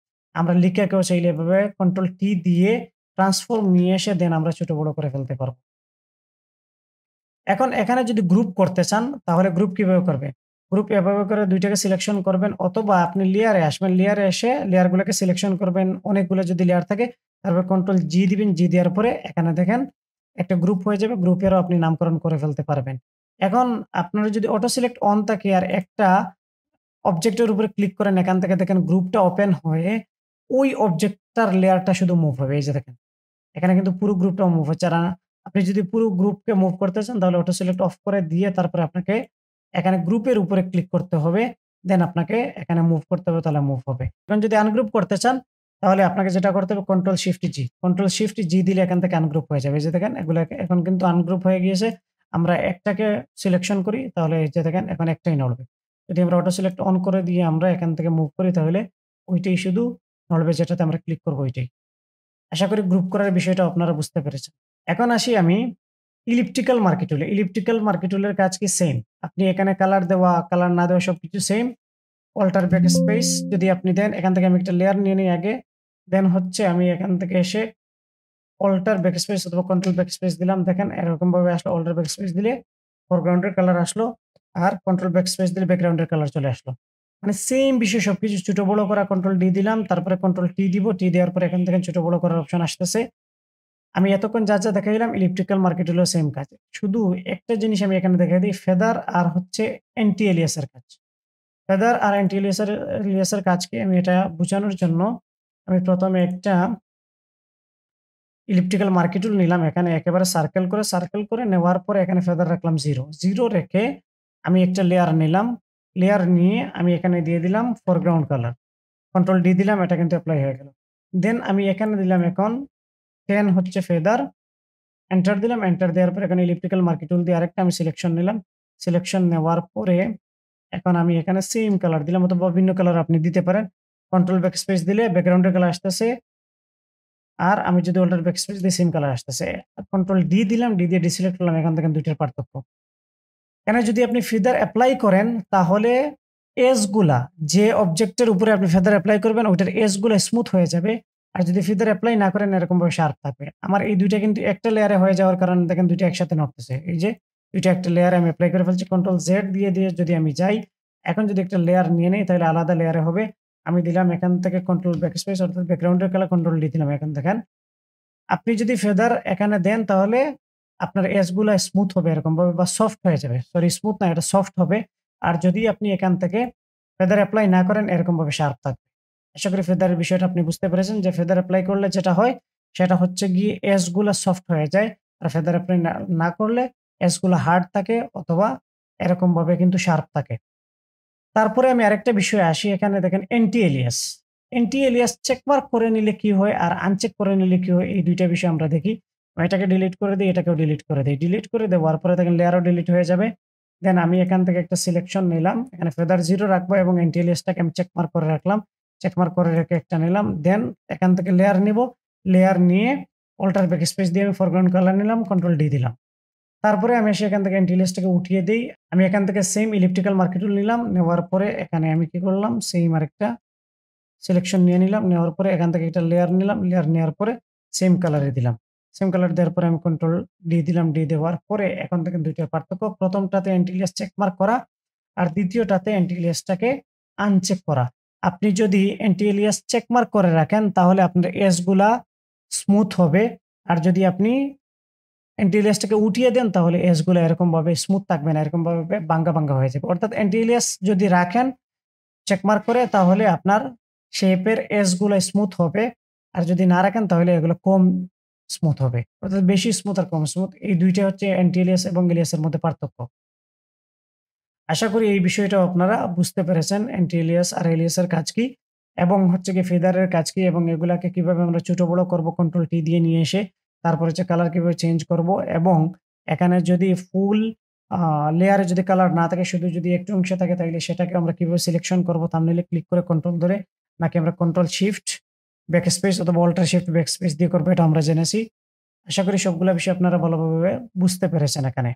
আমরা লিখাকেও চাইলে এভাবে কন্ট্রোল টি দিয়ে ট্রান্সফর্ম নিয়ে এসে দেন আমরা ছোট বড় করে ফেলতে পারবো। এখন এখানে যদি গ্রুপ করতে চান তাহলে গ্রুপ কিভাবে করবে? গ্রুপ এভাবে করে ২ টাকে সিলেকশন করবেন অথবা আপনি লেয়ারে আসবেন। লেয়ারে এসে লেয়ার গুলোকে সিলেকশন করবেন। অনেকগুলো যদি লেয়ার থাকে তারপর কন্ট্রোল জি দিবেন। জি দেওয়ার পরে এখানে দেখেন একটা গ্রুপ হয়ে যাবে। গ্রুপেরও আপনি নামকরণ করে ফেলতে পারবেন। এখন আপনার যদি অটো সিলেক্ট অন থাকে আর একটা অবজেক্টের উপরে ক্লিক করেন এখান থেকে দেখেন গ্রুপটা ওপেন হয়ে ওই অবজেক্টটার লেয়ারটা শুধু মুভ হবে। এই যে দেখেন। এখানে কিন্তু পুরো গ্রুপটাও মুভ হচ্ছে। আর আপনি যদি পুরো গ্রুপকে মুভ করতে চান তাহলে অটো সিলেক্ট অফ করে দিয়ে তারপরে আপনাকে এখানে গ্রুপের উপরে ক্লিক করতে হবে। দেন আপনাকে এখানে মুভ করতে হবে তাহলে মুভ হবে। এখন যদি আনগ্রুপ করতে চান তাহলে আপনাকে যেটা করতে হবে কন্ট্রোল শিফট জি। কন্ট্রোল শিফট জি দিলে এখান থেকে আনগ্রুপ হয়ে যাবে। এই যে দেখেন এগুলা এখন কিন্তু আনগ্রুপ হয়ে গিয়েছে। আমরা একটাকে সিলেকশন করি তাহলে এই যে দেখেন এখন একটাই নড়বে। যদি আমরা অটো সিলেক্ট অন করে দিয়ে আমরা এখান থেকে মুভ করি তাহলে ওইটাই শুধু নড়বে যেটাতে আমরা ক্লিক করব ওইটাই। আশা করি গ্রুপ করার বিষয়টা আপনারা বুঝতে পেরেছেন। এখন আসি আমি ইলিপ্টিক্যাল মার্কি টুলে। ইলিপ্টিক্যাল মার্কি টুলের কাজ কি সেম। আপনি এখানে কালার দেওয়া, কালার না দেওয়া সবকিছু সেম। অল্টার ব্যাকস্পেস যদি আপনি দেন এখান থেকে আমি একটা লেয়ার নিয়ে নিই আগে। দেন হচ্ছে আমি এখান থেকে এসে অল্টার ব্যাকস্পেস অথবা কন্ট্রোল ব্যাকস্পেস দিলাম। দেখেন এরকমভাবে আসলো। অল্টার ব্যাকস্পেস দিলে ফরগ্রাউন্ডের কালার আসলো। আর কন্ট্রোল ব্যাকস্পেস দিলে ব্যাকগ্রাউন্ডের কালার চলে আসলো। মানে সেম বিষয় সবকিছু ছোট বড় করা কন্ট্রোল ডি দিলাম। তারপরে কন্ট্রোল টি দিব। টি দেওয়ার পরে এখান থেকে ছোট বড় করার অপশন আসতেছে। আমি এতক্ষণ যা দেখাইলাম ইলিপ্টিক্যাল মার্কেট হলো সেম কাজ। শুধু একটা জিনিস আমি এখানে দেখাই দেই ফেদার আর হচ্ছে অ্যান্টি এলিয়াস এর কাজ। ফেদার আর অ্যান্টি এলিয়াস এর কাজ কি আমি এটা বুঝানোর জন্য আমি ১ম এ একটা ইলিপ্টিক্যাল মার্কি টুল নিলাম। এখানে একেবারে সার্কেল করে নেওয়ার পরে এখানে ফেদার রাখলাম 0 রেখে আমি একটা লেয়ার নিলাম। লেয়ার নিয়ে আমি এখানে দিয়ে দিলাম ফোরগ্রাউন্ড কালার। কন্ট্রোল ডি দিলাম, এটা কিন্তু এপ্লাই হয়ে গেল। দেন আমি এখানে দিলাম এখন 10 হচ্ছে ফেদার। এন্টার দিলাম। এন্টার দেওয়ার পর এখানে ইলিপ্টিক্যাল মার্কি টুল দিয়ে আরেকটা আমি সিলেকশন নিলাম। সিলেকশন নেওয়ার পরে এখন আমি এখানে সেম কালার দিলাম অথবা ভিন্ন কালার আপনি দিতে পারেন। কন্ট্রোল ব্যাকস্পেস দিলে ব্যাকগ্রাউন্ডের কালার আসতেছে। আর আমি যদি অল্টার ব্যাকস্পেস দিই সেম কালার আসতেছে। কন্ট্রোল ডি দিলাম, ডি দিয়ে ডিসিলেক্ট করলাম। এখান থেকে দুইটার পার্থক্য। এখানে যদি আপনি ফেদার এপ্লাই করেন তাহলে এজ গুলা যে অবজেক্টের উপরে আপনি ফেদার এপ্লাই করবেন ওইটার এজ গুলা স্মুথ হয়ে যাবে। আর যদি ফেদার এপ্লাই না করেন এরকম ভাবে শার্প থাকবে। আমার এই দুইটা কিন্তু একটা লেয়ারে হয়ে যাওয়ার কারণে দেখেন দুইটা একসাথে নড়তেছে। এই যে দুইটা একটা লেয়ারে আমি এপ্লাই করে ফেলছি। কন্ট্রোল জেড দিয়ে যদি আমি যাই, এখন যদি একটা লেয়ার নিয়ে নেই তাহলে আলাদা লেয়ারে হবে। আমি দিলাম এখান থেকে কন্ট্রোল ব্যাকস্পেস অর্থাৎ ব্যাকগ্রাউন্ডের কালার কন্ট্রোল ডি দিলাম। এখন দেখেন আপনি যদি ফেদার এখানে দেন তাহলে আপনার এজ গুলা স্মুথ হবে এরকম ভাবে বা সফট হয়ে যাবে। সরি স্মুথ না, এটা সফট হবে। আর যদি আপনি এখান থেকে ফেদার এপ্লাই না করেন এরকম ভাবে শার্প থাকবে। আশা করি ফেদারের বিষয়টা আপনি বুঝতে পেরেছেন যে ফেদার এপ্লাই করলে যেটা হয় সেটা হচ্ছে গিয়ে এজ গুলা সফট হয়ে যায়। আর ফেদার এপ্লাই না করলে এজ গুলা হার্ড থাকে অথবা এরকম ভাবে কিন্তু শার্প থাকে। তারপরে আমি আরেকটা বিষয়ে আসি। এখানে দেখেন anti alias. Anti alias check mark করে নিলে কি হয় আর আনচেক করে নিলে কি হয় এই ২ টা বিষয় আমরা দেখি। আমি এটাকে ডিলিট করে দেই, এটাকেও ডিলিট করে দেই। ডিলিট করে দেওয়ার পরে দেখেন লেয়ারও ডিলিট হয়ে যাবে। দেন আমি এখান থেকে একটা সিলেকশন নিলাম। এখানে ফেদার 0 রাখবো এবং এন্টি এলিয়াসটাকে আমি চেক মার্ক করে রাখলাম। চেক মার্ক করে রেখে একটা নিলাম। দেন এখান থেকে লেয়ার নিবো। লেয়ার নিয়ে অল্টার ব্যাকস্পেস দিয়ে আমি ফরগ্রাউন্ড কালার নিলাম, কন্ট্রোল ডি দিলাম। তারপরে আমি এসে এখান থেকে এন্টিলিয়াসটাকে উঠিয়ে দেই। আমি এখান থেকে সেম ইলিপ্টিক্যাল মার্কি টুল নিলাম। নেওয়ার পরে এখানে আমি কি করলাম সেম আরেকটা সিলেকশন নিয়ে নিলাম। নেওয়ার পরে এখান থেকে একটা লেয়ার নিলাম। লেয়ার নেওয়ার পরে সেম কালারে দিলাম। সেম কালার দেওয়ার পরে আমি কন্ট্রোল ডি দিলাম। ডি দেওয়ার পরে এখন থেকে ২ টার পার্থক্য। ১ম টাতে এন্টিলিয়াস চেক মার্ক করা আর ২য় টাতে এন্টিলিয়াসটাকে আনচেক করা। আপনি যদি এন্টিলিয়াস চেক মার্ক করে রাখেন তাহলে আপনার এজ গুলা স্মুথ হবে। আর যদি আপনি অ্যান্টি ইলিয়াসটাকে উঠিয়ে দেন তাহলে এজ গুলো এরকম ভাবে স্মুথ থাকবে না, এরকম ভাবে বাঙ্কা হয়ে যাবে। অর্থাৎ অ্যান্টি ইলিয়াস যদি রাখেন চেকমার্ক করে তাহলে আপনার শেপের এজ গুলো স্মুথ হবে। আর যদি না রাখেন তাহলে এগুলো কম স্মুথ হবে। অর্থাৎ বেশি স্মুথ আর কম স্মুথ এই ২ টা হচ্ছে অ্যান্টি ইলিয়াস এবং ইলিয়াসের মধ্যে পার্থক্য। আশা করি এই বিষয়টাও আপনারা বুঝতে পেরেছেন অ্যান্টি ইলিয়াস আর এলিয়াসের কাজ কি এবং হচ্ছে গিয়ে ফেদারের কাজ কি এবং এগুলাকে কিভাবে আমরা ছোট বড় করব কন্ট্রোল টি দিয়ে নিয়ে এসে তারপর হচ্ছে কালার কিভাবে চেঞ্জ করব এবং এখানে যদি ফুল লেয়ারে যদি কালার না থাকে শুধু যদি একটু অংশে থাকে তাহলে সেটাকে আমরা কিভাবে সিলেকশন করব থাম্বনেইলে ক্লিক করে কন্ট্রোল ধরে নাকি আমরা কন্ট্রোল শিফট ব্যাকস্পেস অথবা অল্টার শিফট ব্যাকস্পেস দিয়ে করবো এটা আমরা জেনেছি। আশা করি সবগুলা বিষয় আপনারা ভালোভাবে বুঝতে পেরেছেন এখানে।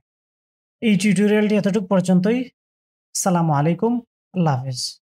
এই টিউটোরিয়ালটি এতটুকু পর্যন্তই। আসসালামু আলাইকুম। আল্লাহ হাফেজ।